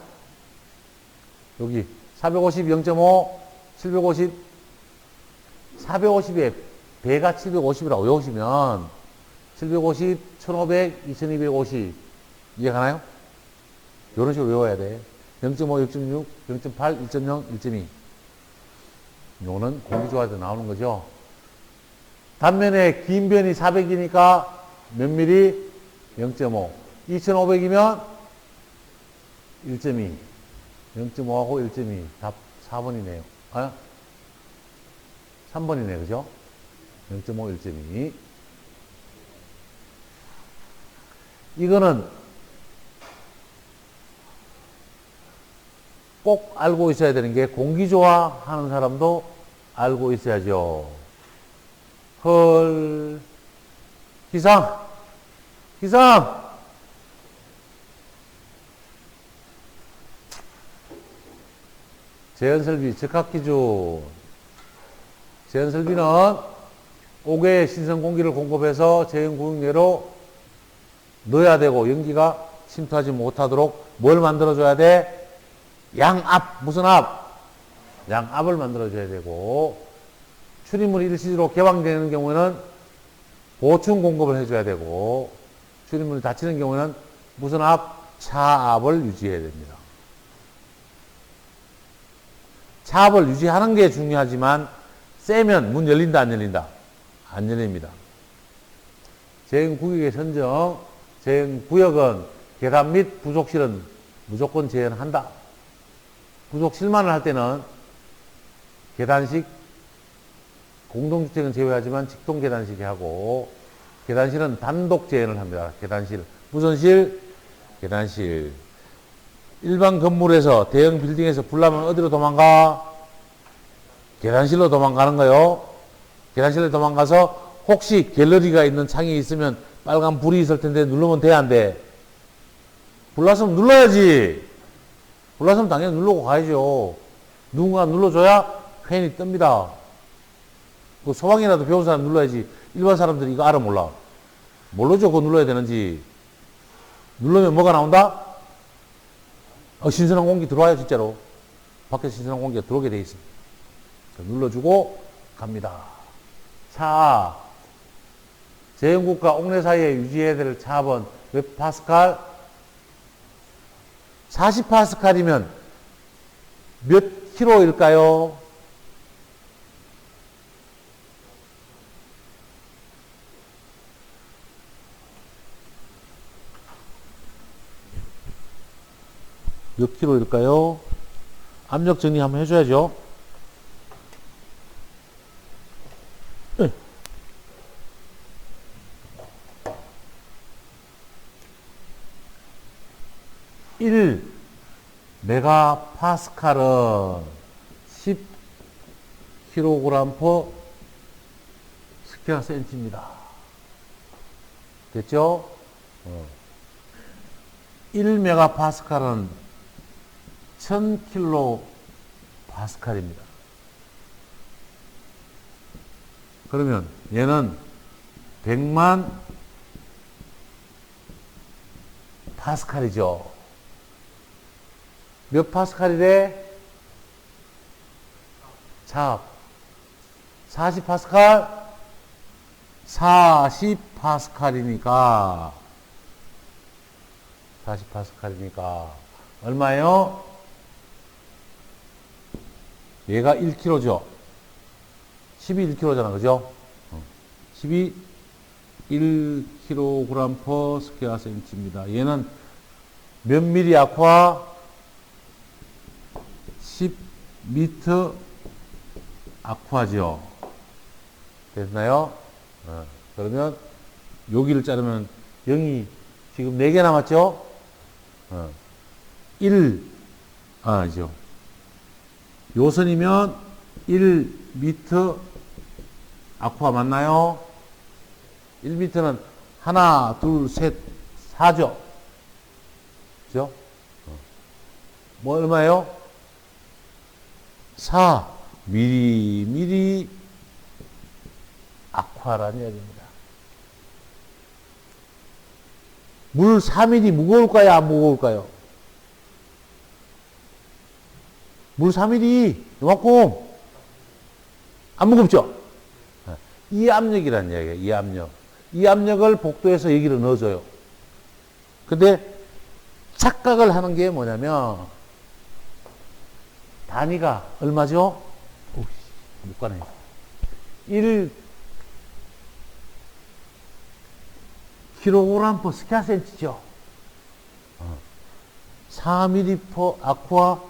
여기 450, 0.5, 750, 450에 배가 750이라고 외우시면 750, 1500, 2250 이해가나요? 이런 식으로 외워야 돼. 0.5, 0.6, 0.8, 1.0, 1.2 요거는 공기조화에서 나오는 거죠. 단면에 긴 변이 400이니까 몇 미리? 0.5. 2500이면 1.2. 0.5하고 1.2. 답 4번이네요. 아? 3번이네, 그죠? 0.5, 1.2. 이거는 꼭 알고 있어야 되는 게 공기조화 하는 사람도 알고 있어야죠. 헐. 기상! 기상! 제연설비 적합기준. 제연설비는 5개의 신선 공기를 공급해서 제연구역 내로 넣어야 되고 연기가 침투하지 못하도록 뭘 만들어줘야 돼? 양압. 무슨 압? 양압을 만들어줘야 되고 출입물이 일시적으로 개방되는 경우에는 보충 공급을 해줘야 되고 출입물이 닫히는 경우에는 무슨 압? 차압을 유지해야 됩니다. 차압을 유지하는 게 중요하지만 세면 문 열린다 안 열린다? 안 열립니다. 제연구역의 선정, 제연구역은 계단 및 부속실은 무조건 제연한다. 부속실만을 할 때는 계단식, 공동주택은 제외하지만 직동 계단식이 하고 계단실은 단독 재현을 합니다. 계단실. 무슨 실? 계단실. 일반 건물에서, 대형 빌딩에서 불나면 어디로 도망가? 계단실로 도망가는 거요. 계단실로 도망가서 혹시 갤러리가 있는 창이 있으면 빨간 불이 있을 텐데 누르면 돼, 안 돼? 불났으면 눌러야지. 불났으면 당연히 누르고 가야죠. 누군가 눌러줘야 팬이 뜹니다. 그 소방이라도 배운 사람 눌러야지. 일반 사람들이 이거 알아 몰라. 모르죠, 그거 눌러야 되는지. 누르면 뭐가 나온다? 신선한 공기 들어와요, 진짜로. 밖에 신선한 공기가 들어오게 돼 있습니다. 눌러주고 갑니다. 차. 제형국과 옥내 사이에 유지해야 될 차압은 몇 파스칼? 40파스칼이면 몇 킬로일까요? 몇 킬로일까요? 압력 정리 한번 해줘야죠. 네. 일 메가파스칼은 10kg per 스퀘어 센티입니다. 됐죠? 1메가파스칼은 1000kg 파스칼입니다. 그러면 얘는 100만 파스칼이죠. 몇 파스칼이래? 자, 40파스칼? 40파스칼이니까 40파스칼이니까 얼마예요? 얘가 1kg죠. 12kg잖아, 그죠? 12 1kg per 스퀘어 센치입니다. 얘는 몇 미리 아쿠아? 10m 아쿠아죠. 됐나요? 그러면 여기를 자르면 0이 지금 4개 남았죠? 1, 아니죠. 요선이면 1m 아쿠아 맞나요? 1m는 하나, 둘, 셋, 4죠. 그죠? 뭐 얼마예요? 4 미리 아쿠아라는 이야기입니다. 물 4mm 무거울까요? 안 무거울까요? 물 4mm 이만큼 안 무겁죠? 이 압력이라는 이야기예요. 이 압력. 이 압력을 복도에서 여기로 넣어줘요. 근데 착각을 하는 게 뭐냐면 단위가 얼마죠? 못 가네. 1 kg per 스퀘어 센치죠. 4mm per 아쿠아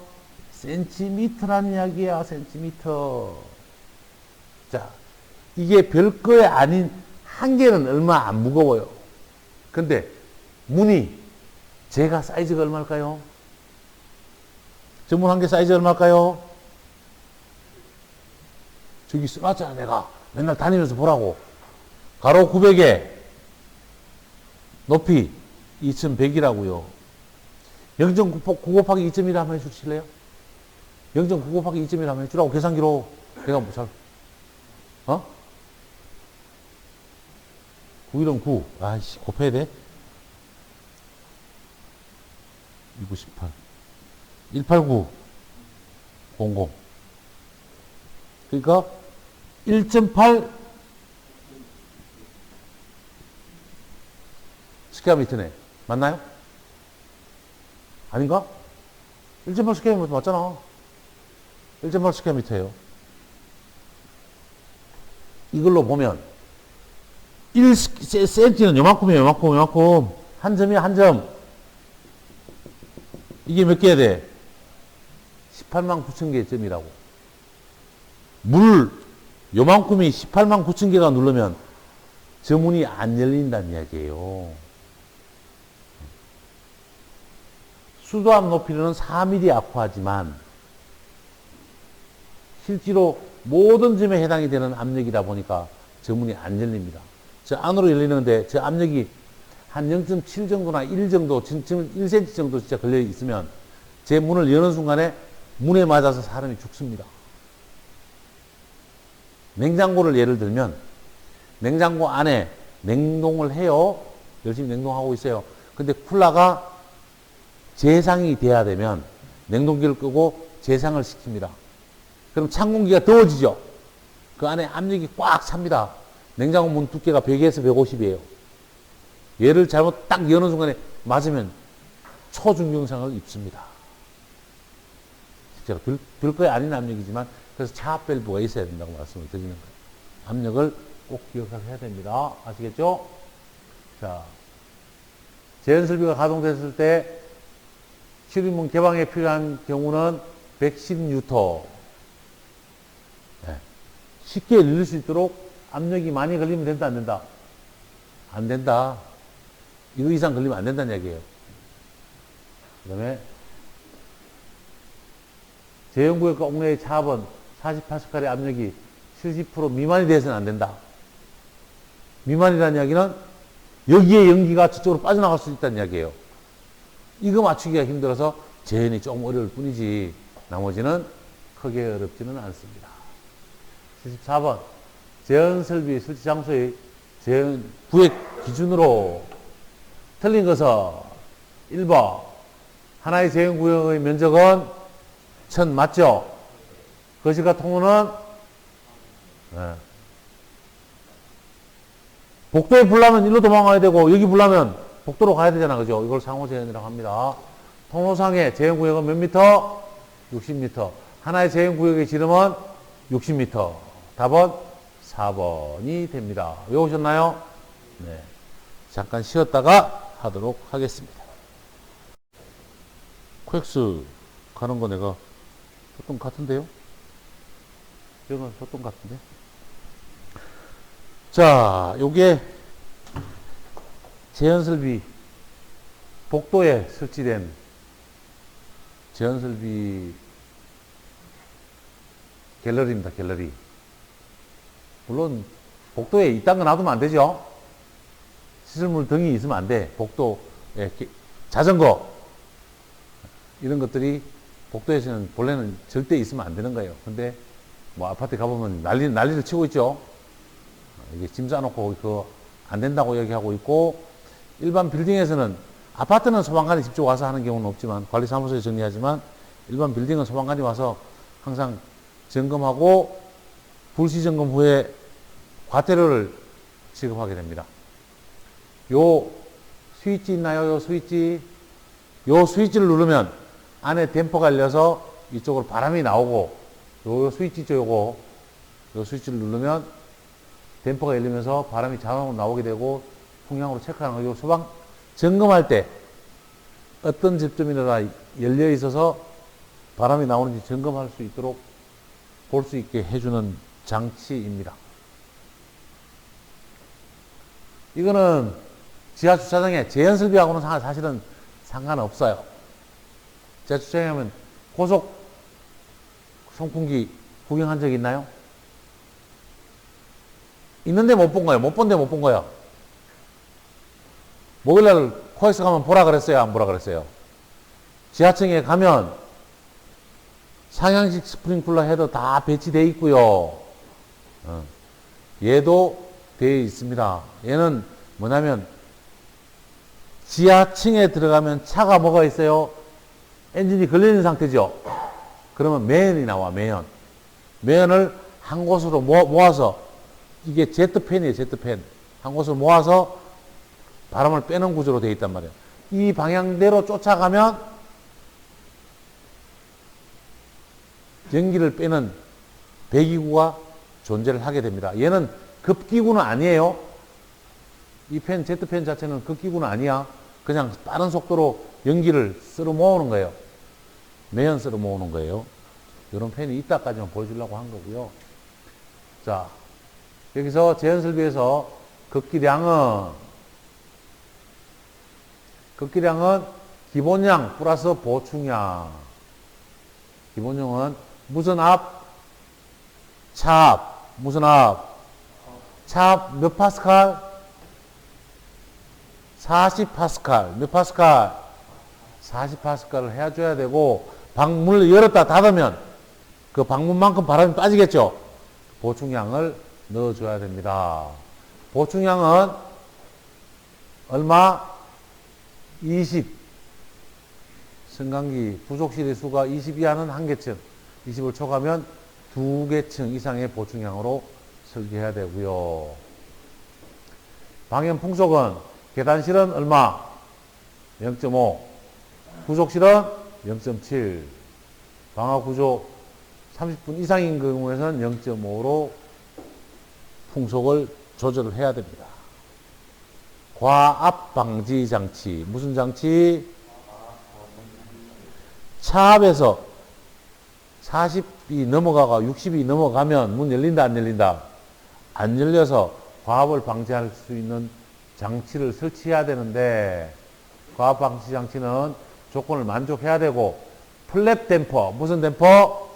센티미터라는 이야기야. 센티미터. 자, 이게 별거에 아닌 한 개는 얼마 안 무거워요. 근데 무늬 제가 사이즈가 얼마일까요? 전문 한 개 사이즈 얼마일까요? 저기 써놨잖아, 내가. 맨날 다니면서 보라고. 가로 900에 높이 2100이라고요. 0.9 곱하기 2.1 한번 해주실래요? 0.9 곱하기 2.1 한번 해주라고. 계산기로. 내가 뭐 잘, 9일은 9. 아이씨, 곱해야 돼? 298. 189. 00. 그러니까 1.8 스퀘어 미터네. 맞나요? 아닌가? 1.8 스퀘어 미터 맞잖아. 1.8 스퀘어 미터예요. 이걸로 보면 1cm는 요만큼이에요. 요만큼. 한 점이야, 한 점. 이게 몇 개야 돼? 18만 9천 개의 점이라고. 물 요만큼이 18만 9천 개가 누르면 저 문이 안 열린다는 이야기예요. 수도압 높이로는 4mm 압화하지만 실제로 모든 점에 해당이 되는 압력이다 보니까 저 문이 안 열립니다. 저 안으로 열리는데 저 압력이 한 0.7 정도나 1 정도, 지금 1cm 정도 진짜 걸려 있으면 제 문을 여는 순간에 문에 맞아서 사람이 죽습니다. 냉장고를 예를 들면 냉장고 안에 냉동을 해요. 열심히 냉동하고 있어요. 근데 쿨러가 재상이 돼야 되면 냉동기를 끄고 재상을 시킵니다. 그럼 찬 공기가 더워지죠. 그 안에 압력이 꽉 찹니다. 냉장고 문 두께가 100에서 150이에요. 얘를 잘못 딱 여는 순간에 맞으면 초중경상을 입습니다. 실제로 별거에 아닌 압력이지만 그래서 차압 밸브가 있어야 된다고 말씀을 드리는 거예요. 압력을 꼭 기억해야 됩니다. 아시겠죠? 자, 제연설비가 가동됐을 때 출입문 개방에 필요한 경우는 110N. 네. 쉽게 열릴 수 있도록 압력이 많이 걸리면 된다, 안 된다? 안 된다. 이거 이상 걸리면 안 된다는 얘기예요. 그 다음에 제연구역과 옥내의 차압은 48스칼의 압력이 70% 미만이 돼서는 안 된다. 미만이라는 이야기는 여기에 연기가 저쪽으로 빠져나갈 수 있다는 이야기예요. 이거 맞추기가 힘들어서 재현이 좀 어려울 뿐이지 나머지는 크게 어렵지는 않습니다. 74번 재현설비 설치 장소의 재현 구획 기준으로 틀린 것은 1번 하나의 재현구역의 면적은 1000 맞죠? 거실과 통로는 네. 복도에 불나면 일로 도망가야 되고 여기 불나면 복도로 가야 되잖아. 그죠? 이걸 상호재현이라고 합니다. 통로상의 재현구역은 몇 미터? 60m. 하나의 재현구역의 지름은 60m. 답은 4번이 됩니다. 외우셨나요? 네. 잠깐 쉬었다가 하도록 하겠습니다. 코엑스 가는 거 내가 줬던 것 같은데요? 이건 줬던 것 같은데? 자, 요게 재현설비 복도에 설치된 재현설비 갤러리입니다. 갤러리. 물론 복도에 이딴 거 놔두면 안 되죠. 시설물 등이 있으면 안 돼. 복도에 자전거 이런 것들이 복도에서는 본래는 절대 있으면 안 되는 거예요. 근데 뭐 아파트 가보면 난리를 치고 있죠. 이게 짐 싸놓고 그거 안 된다고 얘기하고 있고, 일반 빌딩에서는 아파트는 소방관이 직접 와서 하는 경우는 없지만 관리사무소에 정리하지만 일반 빌딩은 소방관이 와서 항상 점검하고 불시 점검 후에 과태료를 지급하게 됩니다. 요 스위치 있나요? 요 스위치. 요 스위치를 누르면 안에 댐퍼가 열려서 이쪽으로 바람이 나오고, 요 스위치 있죠, 요거. 요 스위치를 누르면 댐퍼가 열리면서 바람이 자동으로 나오게 되고 풍량으로 체크하는 거죠. 소방 점검할 때 어떤 접점이나 열려 있어서 바람이 나오는지 점검할 수 있도록 볼 수 있게 해주는 장치입니다. 이거는 지하주차장에 재현설비하고는 사실은 상관없어요. 지하주차장에 하면 고속 선풍기 구경한 적 있나요? 있는데 못 본 거예요. 못 본데 못 본 거예요. 목요일날 코엑스 가면 보라 그랬어요? 안 보라 그랬어요? 지하층에 가면 상향식 스프링클러 헤더 다 배치되어 있고요. 얘도 되어 있습니다. 얘는 뭐냐면 지하층에 들어가면 차가 뭐가 있어요? 엔진이 걸려있는 상태죠. 그러면 매연이 나와. 매연을 한 곳으로 모아서, 이게 제트팬이에요. 제트팬 한 곳으로 모아서 바람을 빼는 구조로 되어 있단 말이에요. 이 방향대로 쫓아가면 전기를 빼는 배기구가 존재를 하게 됩니다. 얘는 급기구는 아니에요. 이 팬, 제트팬 자체는 급기구는 아니야. 그냥 빠른 속도로 연기를 쓸어 모으는 거예요. 매연 쓸어 모으는 거예요. 이런 팬이 있다까지만 보여주려고 한 거고요. 자, 여기서 재현설비에서 극기량은 기본량 플러스 보충량. 기본량은 무슨 압? 차압. 무슨 압? 차압 몇 파스칼? 40파스칼. 몇 파스칼? 40파스칼을 해줘야 되고, 방문을 열었다 닫으면 그 방문만큼 바람이 빠지겠죠? 보충량을 넣어줘야 됩니다. 보충량은 얼마? 20. 승강기 부속실의 수가 20 이하는 한 개층, 20을 초과하면 두 개층 이상의 보충량으로 설계해야 되고요. 방연 풍속은 계단실은 얼마? 0.5. 부속실은 0.7. 방화 구조 30분 이상인 경우에는 0.5로 풍속을 조절을 해야 됩니다. 과압 방지 장치. 무슨 장치? 차압에서 40이 넘어가고 60이 넘어가면 문 열린다, 안 열린다? 안 열려서 과압을 방지할 수 있는 장치를 설치해야 되는데, 과압 방지 장치는 조건을 만족해야 되고, 플랩 댐퍼. 무슨 댐퍼?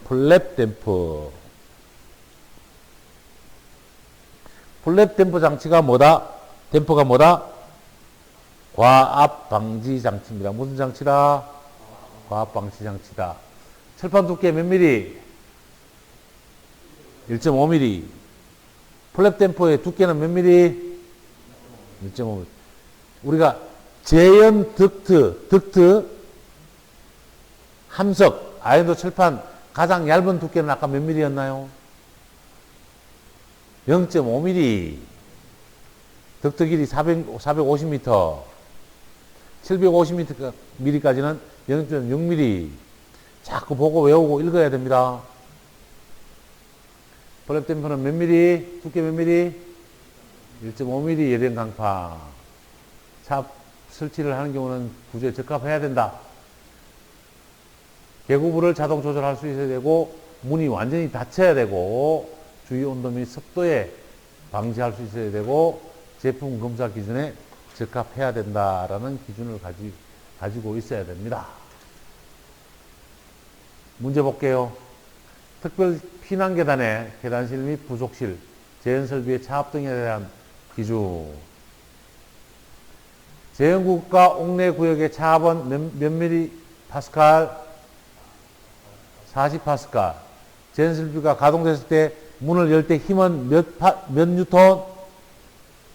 플랩 댐퍼. 플랩 댐퍼 장치가 뭐다? 댐퍼가 뭐다? 과압 방지 장치입니다. 무슨 장치다? 과압 방지 장치다. 철판 두께 몇 미리? 1.5mm. 플랩 댐퍼의 두께는 몇 미리? 1.5mm. 우리가 제연 덕트, 함석, 아연도 철판 가장 얇은 두께는 아까 몇 미리였나요? 0.5mm. 덕트 길이 450m. 750mm까지는 0.6mm. 자꾸 보고 외우고 읽어야 됩니다. 플랩 댐퍼는 몇 미리? 두께 몇 미리? 1.5mm 예련 강판. 차 설치를 하는 경우는 구조에 적합해야 된다. 개구부를 자동 조절할 수 있어야 되고, 문이 완전히 닫혀야 되고, 주위 온도 및 습도에 방지할 수 있어야 되고, 제품 검사 기준에 적합해야 된다라는 기준을 가지고 있어야 됩니다. 문제 볼게요. 특별 피난 계단의 계단실 및 부속실, 제연 설비의 차압 등에 대한 기준. 제연구역과 옥내 구역의 차압은 몇 미리 파스칼? 40파스칼. 제연 설비가 가동됐을 때 문을 열 때 힘은 몇 뉴턴?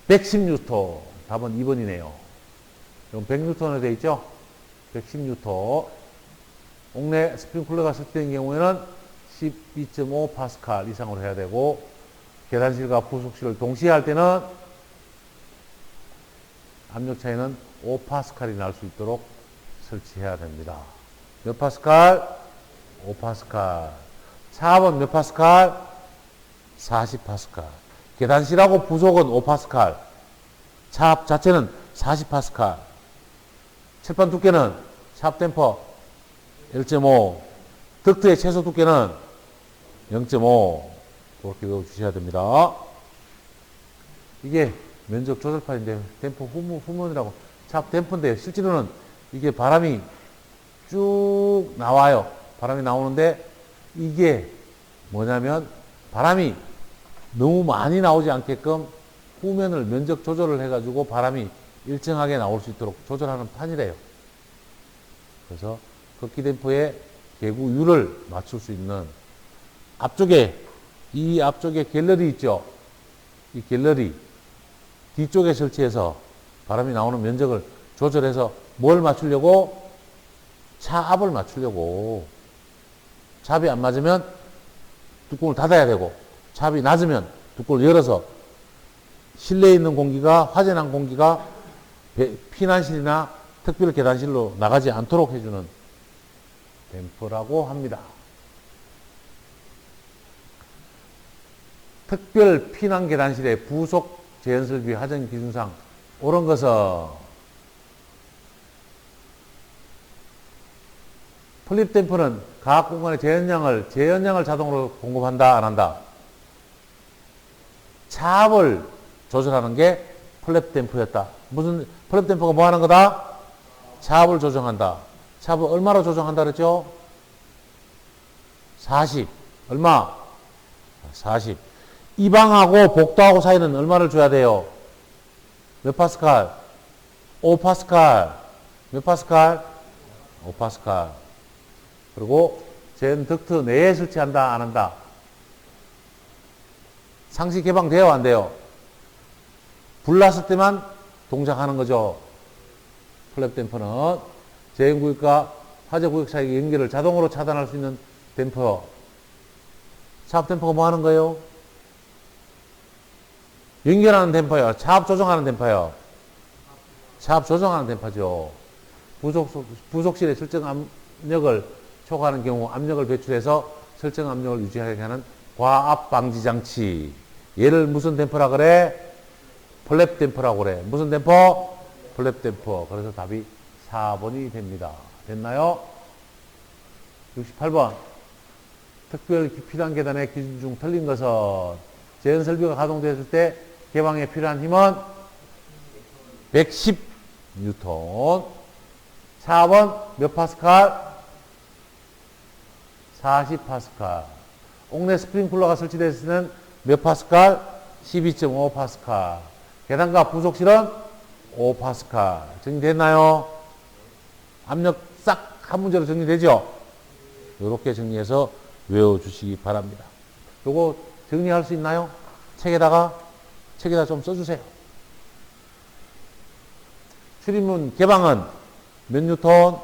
110뉴턴. 답은 2번이네요. 이건 100뉴턴으로 되어 있죠? 110뉴턴. 옥내 스프링클러가 설치된 경우에는 12.5 파스칼 이상으로 해야 되고, 계단실과 부속실을 동시에 할 때는 압력 차이는 5 파스칼이 날 수 있도록 설치해야 됩니다. 몇 파스칼? 5 파스칼. 차압은 몇 파스칼? 40 파스칼. 계단실하고 부속은 5 파스칼. 차압 자체는 40 파스칼. 철판 두께는 차압 댐퍼 1.5. 덕트의 최소 두께는 0.5. 그렇게 외워주셔야 됩니다. 이게 면적 조절판인데, 댐퍼 후문이라고. 차압 댐퍼인데, 실제로는 이게 바람이 쭉 나와요. 바람이 나오는데, 이게 뭐냐면, 바람이 너무 많이 나오지 않게끔 후면을 면적 조절을 해가지고 바람이 일정하게 나올 수 있도록 조절하는 판이래요. 그래서 극기 댐퍼의 개구율을 맞출 수 있는 이 앞쪽에 갤러리 있죠? 이 갤러리 뒤쪽에 설치해서 바람이 나오는 면적을 조절해서 뭘 맞추려고? 차압을 맞추려고. 차압이 안 맞으면 뚜껑을 닫아야 되고, 차압이 낮으면 뚜껑을 열어서 실내에 있는 공기가, 화재난 공기가 피난실이나 특별 계단실로 나가지 않도록 해주는 댐퍼라고 합니다. 특별 피난 계단실의 부속 제연설비 하정 기준상 옳은 것은 플립 댐퍼는 각 공간의 제연량을 자동으로 공급한다, 안 한다? 차압을 조절하는 게 플랩 댐프였다. 무슨 플랩 댐프가 뭐 하는 거다? 차압을 조정한다. 차압을 얼마로 조정한다 그랬죠? 40. 얼마? 40. 이방하고 복도하고 사이는 얼마를 줘야 돼요? 몇 파스칼? 5파스칼. 몇 파스칼? 5파스칼. 그리고 젠 덕트 내에 설치한다, 안 한다? 상시 개방돼요, 안 돼요? 불 났을 때만 동작하는 거죠. 플랩 댐퍼는 제한 구역과 화재 구역 사이의 연결을 자동으로 차단할 수 있는 댐퍼. 차압 댐퍼가 뭐 하는 거예요? 연결하는 댐퍼요. 차압 조정하는 댐퍼요. 차압 조정하는 댐퍼죠. 부속실의 설정 압력을 초과하는 경우 압력을 배출해서 설정 압력을 유지하게 하는 과압 방지 장치. 얘를 무슨 댐퍼라 그래? 플랩 댐퍼라고 그래. 무슨 댐퍼? 플랩 댐퍼. 그래서 답이 4번이 됩니다. 됐나요? 68번. 특별 피단 계단의 기준 중 틀린 것은 제한 설비가 가동됐을 때 개방에 필요한 힘은 110뉴턴. 4번 몇 파스칼? 40파스칼. 옥내 스프링쿨러가 설치됐을 때는 몇 파스칼? 12.5 파스칼. 계단과 부속실은 5 파스칼. 정리됐나요? 압력 싹 한 문제로 정리되죠? 이렇게 정리해서 외워주시기 바랍니다. 요거 정리할 수 있나요? 책에다 좀 써주세요. 출입문 개방은 몇 뉴턴?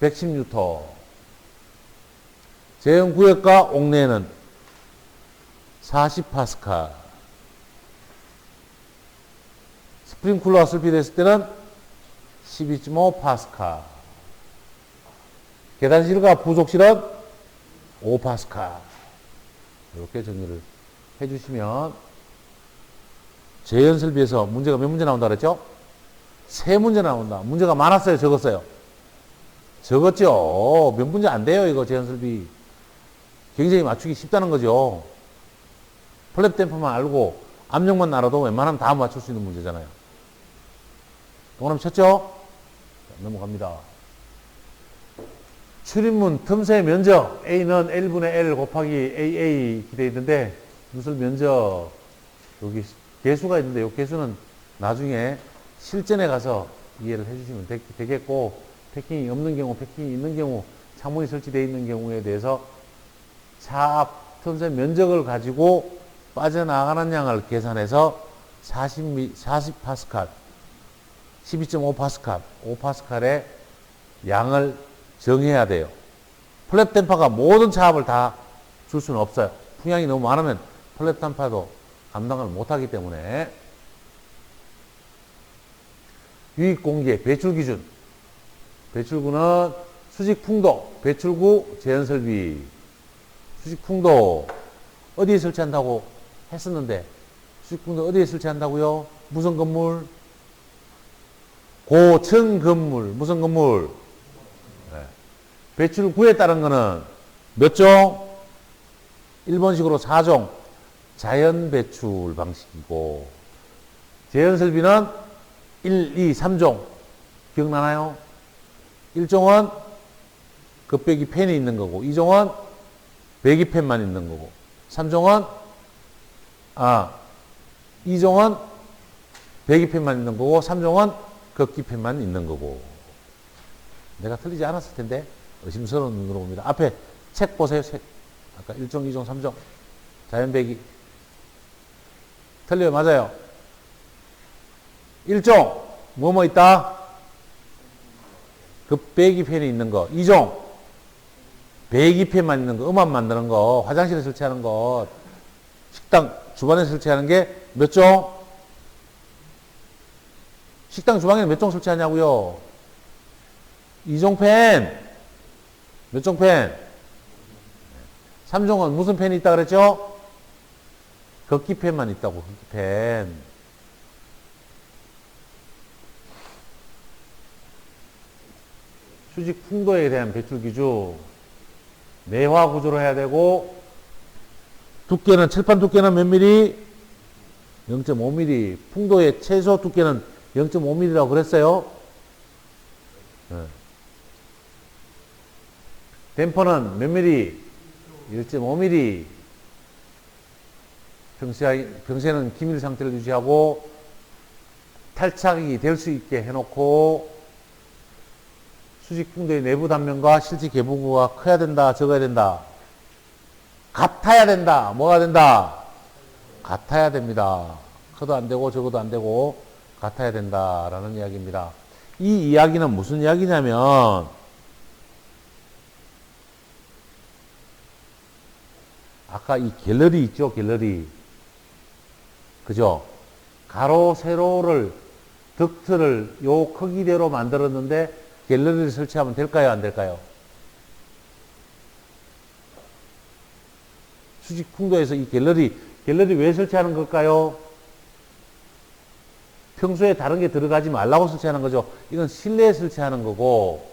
110뉴턴. 제한 구역과 옥내에는 40파스칼. 스프링쿨러가 설비됐을 때는 12.5 파스칼. 계단실과 부속실은 5 파스칼. 이렇게 정리를 해주시면 제한 설비에서 문제가 몇 문제 나온다 그랬죠? 3문제 나온다. 문제가 많았어요, 적었어요? 적었죠. 몇 문제 안 돼요, 이거 제한 설비. 굉장히 맞추기 쉽다는 거죠. 플랩 댐퍼만 알고 압력만 알아도 웬만하면 다 맞출 수 있는 문제잖아요. 동그라미 쳤죠? 넘어갑니다. 출입문 틈새 면적 A는 1분의 L 곱하기 AA 기대어 있는데 무슨 면적 여기 개수가 있는데 이 개수는 나중에 실전에 가서 이해를 해주시면 되겠고, 패킹이 없는 경우, 패킹이 있는 경우, 창문이 설치되어 있는 경우에 대해서 차압 틈새 면적을 가지고 빠져나가는 양을 계산해서 40파스칼 12.5파스칼, 5파스칼의 양을 정해야 돼요. 플랩 댐퍼가 모든 차압을 다 줄 수는 없어요. 풍향이 너무 많으면 플랩 댐퍼도 감당을 못하기 때문에. 유입 공기의 배출 기준. 배출구는 수직 풍도, 배출구, 제한 설비. 수직 풍도 어디에 설치한다고 했었는데, 수직 풍도 어디에 설치한다고요? 무슨 건물? 고층 건물. 무슨 건물? 네. 배출구에 따른 거는 몇 종? 1번식으로 4종. 자연 배출 방식이고, 제한 설비는 1, 2, 3종. 기억나나요? 1종은 급배기 팬이 있는 거고, 2종은 배기팬만 있는 거고, 3종은 2종은 배기팬만 있는 거고, 3종은 급기팬만 있는 거고. 내가 틀리지 않았을 텐데 의심스러운 눈으로 봅니다. 앞에 책 보세요. 책. 아까 1종, 2종, 3종. 자연배기. 틀려요. 맞아요. 1종 뭐뭐 있다? 급배기팬이 있는 거. 2종 배기팬만 있는 거. 음압 만드는 거. 화장실에 설치하는 거. 식당 주방에 설치하는 게 몇 종? 식당 주방에는 몇 종 설치하냐고요? 2종 팬. 몇 종 팬? 3종은 무슨 팬이 있다 그랬죠? 급기팬만 있다고. 급기팬. 수직 풍도에 대한 배출 기준. 내화 구조로 해야 되고, 두께는, 칠판 두께는 몇 미리? 0.5mm. 풍도의 최소 두께는 0.5mm라고 그랬어요. 네. 댐퍼는 몇 mm? 1.5mm. 평소에는 기밀 상태를 유지하고 탈착이 될 수 있게 해놓고 수직 풍도의 내부 단면과 실제 계부구가 커야 된다, 적어야 된다. 같아야 된다. 뭐가 된다? 같아야 됩니다. 커도 안 되고 적어도 안 되고 같아야 된다라는 이야기입니다. 이 이야기는 무슨 이야기냐면 아까 이 갤러리 있죠? 갤러리. 그죠? 가로, 세로를 덕트를 요 크기대로 만들었는데 갤러리를 설치하면 될까요? 안 될까요? 수직 풍도에서 이 갤러리 왜 설치하는 걸까요? 평소에 다른 게 들어가지 말라고 설치하는 거죠. 이건 실내에 설치하는 거고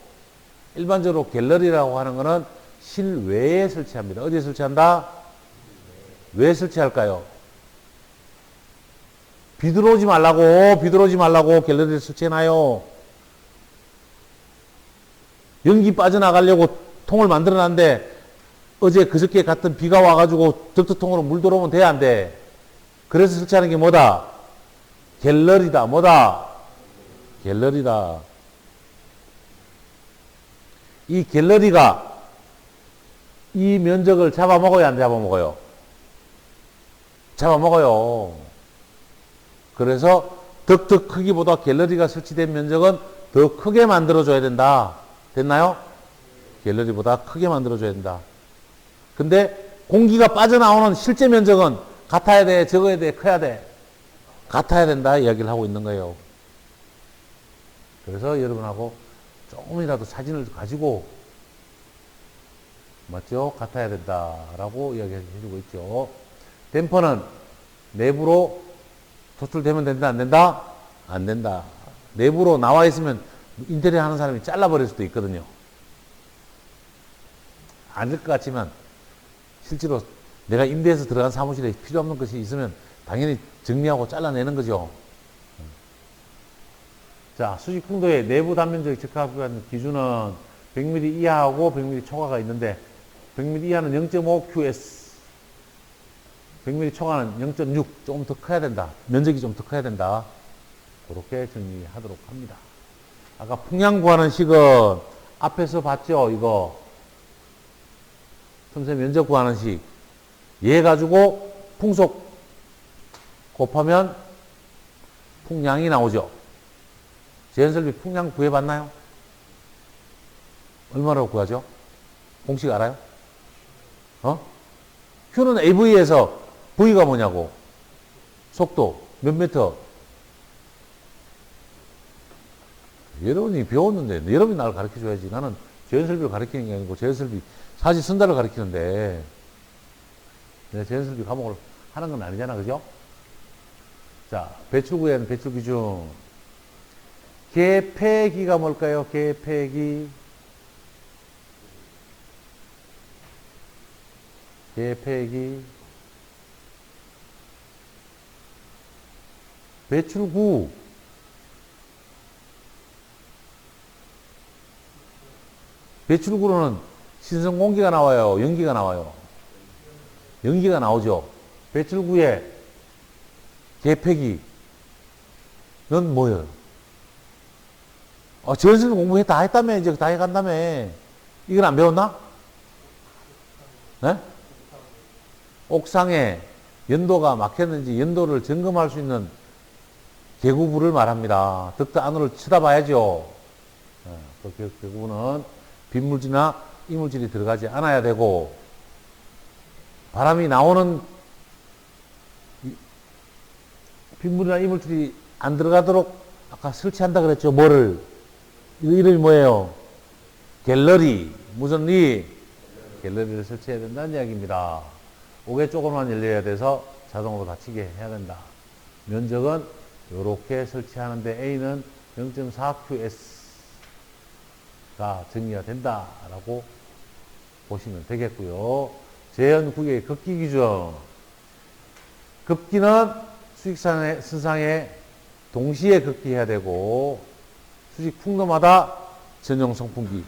일반적으로 갤러리라고 하는 거는 실외에 설치합니다. 어디에 설치한다? 왜 설치할까요? 비들어오지 말라고 갤러리를 설치해놔요. 연기 빠져나가려고 통을 만들어놨는데 어제 그저께 같은 비가 와가지고 덕트통으로 물 들어오면 돼, 안 돼? 그래서 설치하는 게 뭐다? 갤러리다. 뭐다? 갤러리다. 이 갤러리가 이 면적을 잡아먹어요, 안 잡아먹어요? 잡아먹어요. 그래서 덕트 크기보다 갤러리가 설치된 면적은 더 크게 만들어줘야 된다. 됐나요? 갤러리보다 크게 만들어줘야 된다. 근데 공기가 빠져나오는 실제 면적은 같아야 돼, 적어야 돼, 커야 돼? 같아야 된다 이야기를 하고 있는 거예요. 그래서 여러분하고 조금이라도 사진을 가지고 맞죠? 같아야 된다라고 이야기해주고 있죠. 댐퍼는 내부로 도출되면 된다, 안 된다? 안 된다. 내부로 나와 있으면 인테리어 하는 사람이 잘라버릴 수도 있거든요. 아닐 것 같지만 실제로 내가 임대해서 들어간 사무실에 필요 없는 것이 있으면 당연히 정리하고 잘라내는 거죠. 자, 수직 풍도의 내부 단면적 적합한 기준은 100mm 이하하고 100mm 초과가 있는데 100mm 이하는 0.5QS, 100mm 초과는 0.6, 조금 더 커야 된다. 면적이 좀 더 커야 된다. 그렇게 정리하도록 합니다. 아까 풍량 구하는 식은 앞에서 봤죠? 이거. 틈새 면적 구하는 식. 얘 가지고 풍속 곱하면 풍량이 나오죠. 제연설비 풍량 구해봤나요? 얼마로 구하죠? 공식 알아요? Q는 AV에서 V가 뭐냐고. 속도 몇 미터? 여러분이 배웠는데 여러분이 나를 가르쳐줘야지. 나는 제연설비를 가르치는 게 아니고 제연설비 사지 선달을 가르치는데 내가 제연설비 과목을 하는 건 아니잖아. 그죠? 자, 배출구에는 배출기준. 계폐기가 뭘까요? 계폐기. 계폐기. 배출구. 배출구로는 신선 공기가 나와요? 연기가 나와요? 연기가 나오죠. 배출구에 계폐기는 뭐예요? 제연설비 공부 다 했다며, 이제 다 해간다며. 이건 안 배웠나? 네? 옥상에 연도가 막혔는지 연도를 점검할 수 있는 계구부를 말합니다. 덕트 안으로 쳐다봐야죠. 그 계구부는 빗물질이나 이물질이 들어가지 않아야 되고, 바람이 나오는 빗물이나 이물질이 안 들어가도록 아까 설치한다 그랬죠. 뭐를? 이름이 뭐예요? 갤러리. 무슨 리? 갤러리를 설치해야 된다는 이야기입니다. 오개 쪽으로만 열려야 돼서 자동으로 닫히게 해야 된다. 면적은 이렇게 설치하는데 A는 0.4QS가 정리가 된다라고 보시면 되겠고요. 제연 구역의 급기 기준. 급기는 수직선상에 동시에 급기해야 되고 수직 풍도마다 전용 선풍기.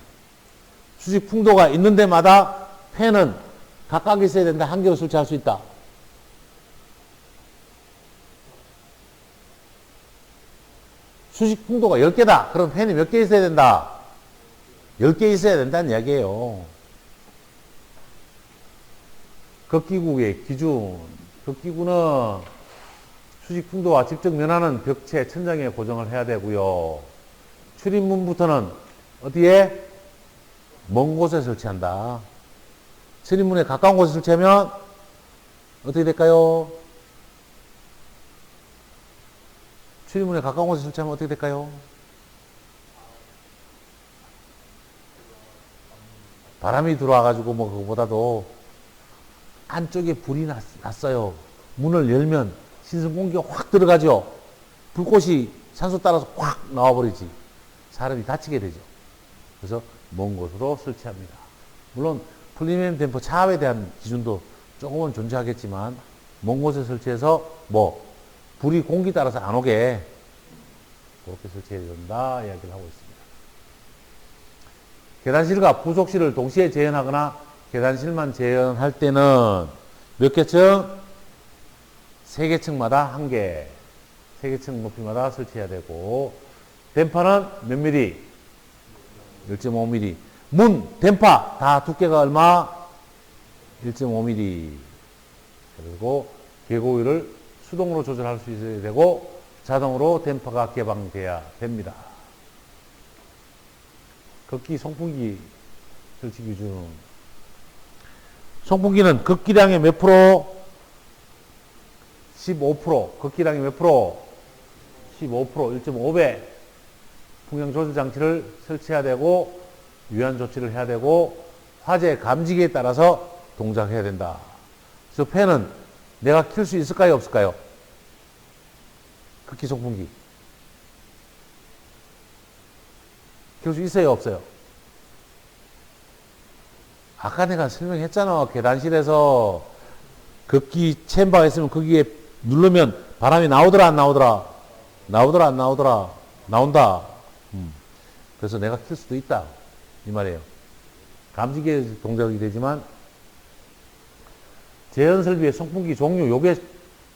수직 풍도가 있는 데마다 팬은 각각 있어야 된다. 한 개로 설치할 수 있다. 수직 풍도가 10개다. 그럼 팬이 몇 개 있어야 된다? 10개 있어야 된다는 이야기예요. 급기구의 기준. 급기구는 수직 풍도와 직접 면하는 벽체, 천장에 고정을 해야 되고요. 출입문부터는 어디에? 먼 곳에 설치한다. 출입문에 가까운 곳에 설치하면 어떻게 될까요? 출입문에 가까운 곳에 설치하면 어떻게 될까요? 바람이 들어와가지고 뭐 그거보다도 안쪽에 불이 났어요. 문을 열면 신선 공기가 확 들어가죠. 불꽃이 산소 따라서 확 나와버리지. 사람이 다치게 되죠. 그래서 먼 곳으로 설치합니다. 물론 플리메임 댐퍼 차압에 대한 기준도 조금은 존재하겠지만 먼 곳에 설치해서 뭐 불이 공기 따라서 안 오게 그렇게 설치해야 된다 이야기를 하고 있습니다. 계단실과 부속실을 동시에 재현하거나 계단실만 재현할 때는 몇 개층? 3개층마다 1개. 3개층 높이마다 설치해야 되고 댐퍼는 몇 미리? 1.5mm. 문, 댐퍼 다 두께가 얼마? 1.5mm. 그리고 계곡위를 수동으로 조절할 수 있어야 되고 자동으로 댐퍼가 개방돼야 됩니다. 급기 송풍기 설치 기준. 송풍기는 급기량의 몇 프로? 15%. 급기량의 몇 프로? 15%. 1.5배. 풍량 조절 장치를 설치해야 되고 유한 조치를 해야 되고 화재 감지기에 따라서 동작해야 된다. 저 팬은 내가 켤 수 있을까요? 없을까요? 급기 송풍기. 켤 수 있어요? 없어요? 아까 내가 설명했잖아. 계단실에서 급기 챔버가 있으면 거기에 누르면 바람이 나오더라 안 나오더라? 나오더라 안 나오더라? 나온다. 그래서 내가 켤 수도 있다. 이 말이에요. 감지기에 동작이 되지만 제연설비의 송풍기 종류 요게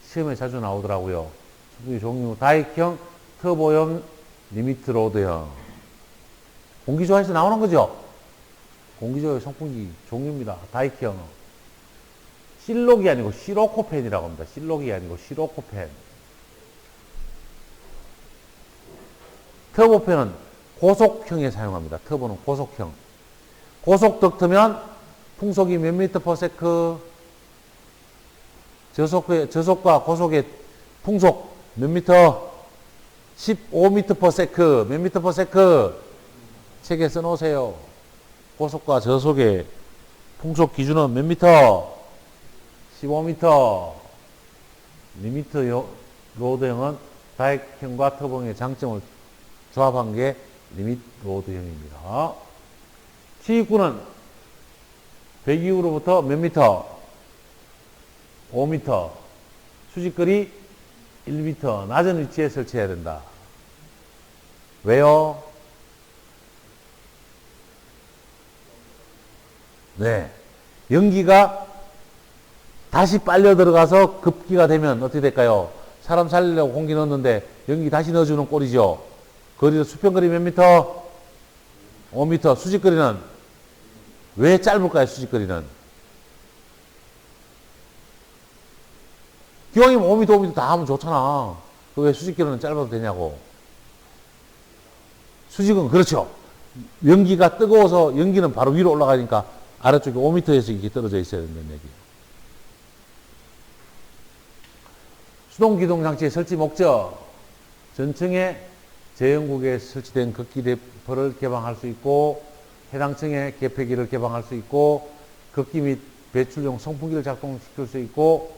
시험에 자주 나오더라고요. 송풍기 종류 다익형, 터보형, 리미트 로드형. 공기조화에서 나오는 거죠. 공기조화의 송풍기 종류입니다. 다익형. 실록이 아니고 시로코펜이라고 합니다. 실록이 아니고 시로코펜. 터보펜은 고속형에 사용합니다. 터보는 고속형. 고속 덕트면 풍속이 몇 미터 퍼 세크? 저속과 고속의 풍속 몇 미터? 15미터 퍼 세크. 몇 미터 퍼 세크? 책에 써놓으세요. 고속과 저속의 풍속 기준은 몇 미터? 15미터. 리미트 로드형은 다익형과 터보형의 장점을 조합한 게 리미트 로드형입니다. 치입구는 배기구로부터 몇 미터? 5미터. 수직거리 1미터. 낮은 위치에 설치해야 된다. 왜요? 네. 연기가 다시 빨려 들어가서 급기가 되면 어떻게 될까요? 사람 살리려고 공기 넣었는데 연기 다시 넣어주는 꼴이죠. 거리도 수평거리 몇 미터? 5미터. 수직거리는 왜 짧을까요? 수직거리는 기왕이면 5미터 5미터 다 하면 좋잖아. 그 왜 수직거리는 짧아도 되냐고. 수직은 그렇죠. 연기가 뜨거워서 연기는 바로 위로 올라가니까 아래쪽에 5미터에서 이렇게 떨어져 있어야 된다는 얘기예요. 수동기동장치의 설치 목적. 전층에 제형국에 설치된 급기 대포를 개방할 수 있고 해당 층에 개폐기를 개방할 수 있고 급기 및 배출용 송풍기를 작동시킬 수 있고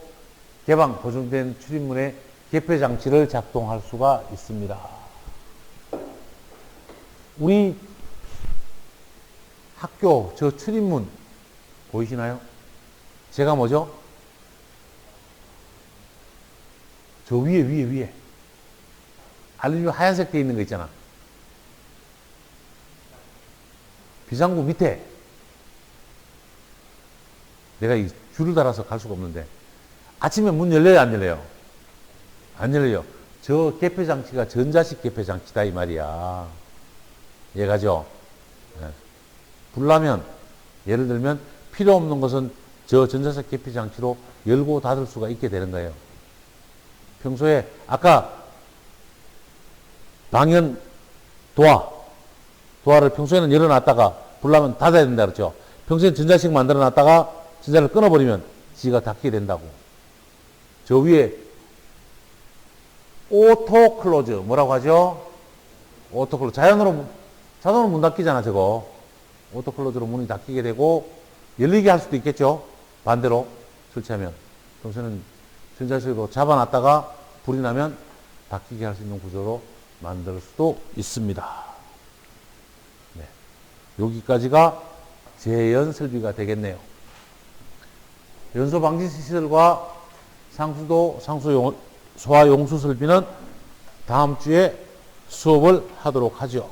개방 보증된 출입문에 개폐 장치를 작동할 수가 있습니다. 우리 학교 저 출입문 보이시나요? 제가 뭐죠? 저 위에. 알루미늄 하얀색 돼 있는 거 있잖아. 비상구 밑에. 내가 이 줄을 달아서 갈 수가 없는데. 아침에 문 열려요, 안 열려요? 안 열려요. 저 개폐 장치가 전자식 개폐 장치다, 이 말이야. 얘가죠. 예. 불나면, 예를 들면, 필요 없는 것은 저 전자식 개폐 장치로 열고 닫을 수가 있게 되는 거예요. 평소에, 아까, 방연 도화를 평소에는 열어놨다가 불나면 닫아야 된다 그랬죠. 평소에 전자식 만들어놨다가 전자를 끊어버리면 지가 닫게 된다고. 저 위에 오토 클로즈 뭐라고 하죠? 오토 클로즈 자동으로 문 닫히잖아 저거. 오토 클로즈로 문이 닫히게 되고 열리게 할 수도 있겠죠. 반대로 설치하면 평소에는 전자식으로 잡아놨다가 불이 나면 닫히게 할 수 있는 구조로 만들 수도 있습니다. 네. 여기까지가 재연 설비가 되겠네요. 연소 방지 시설과 상수도, 상수 소화 용수 설비는 다음 주에 수업을 하도록 하죠.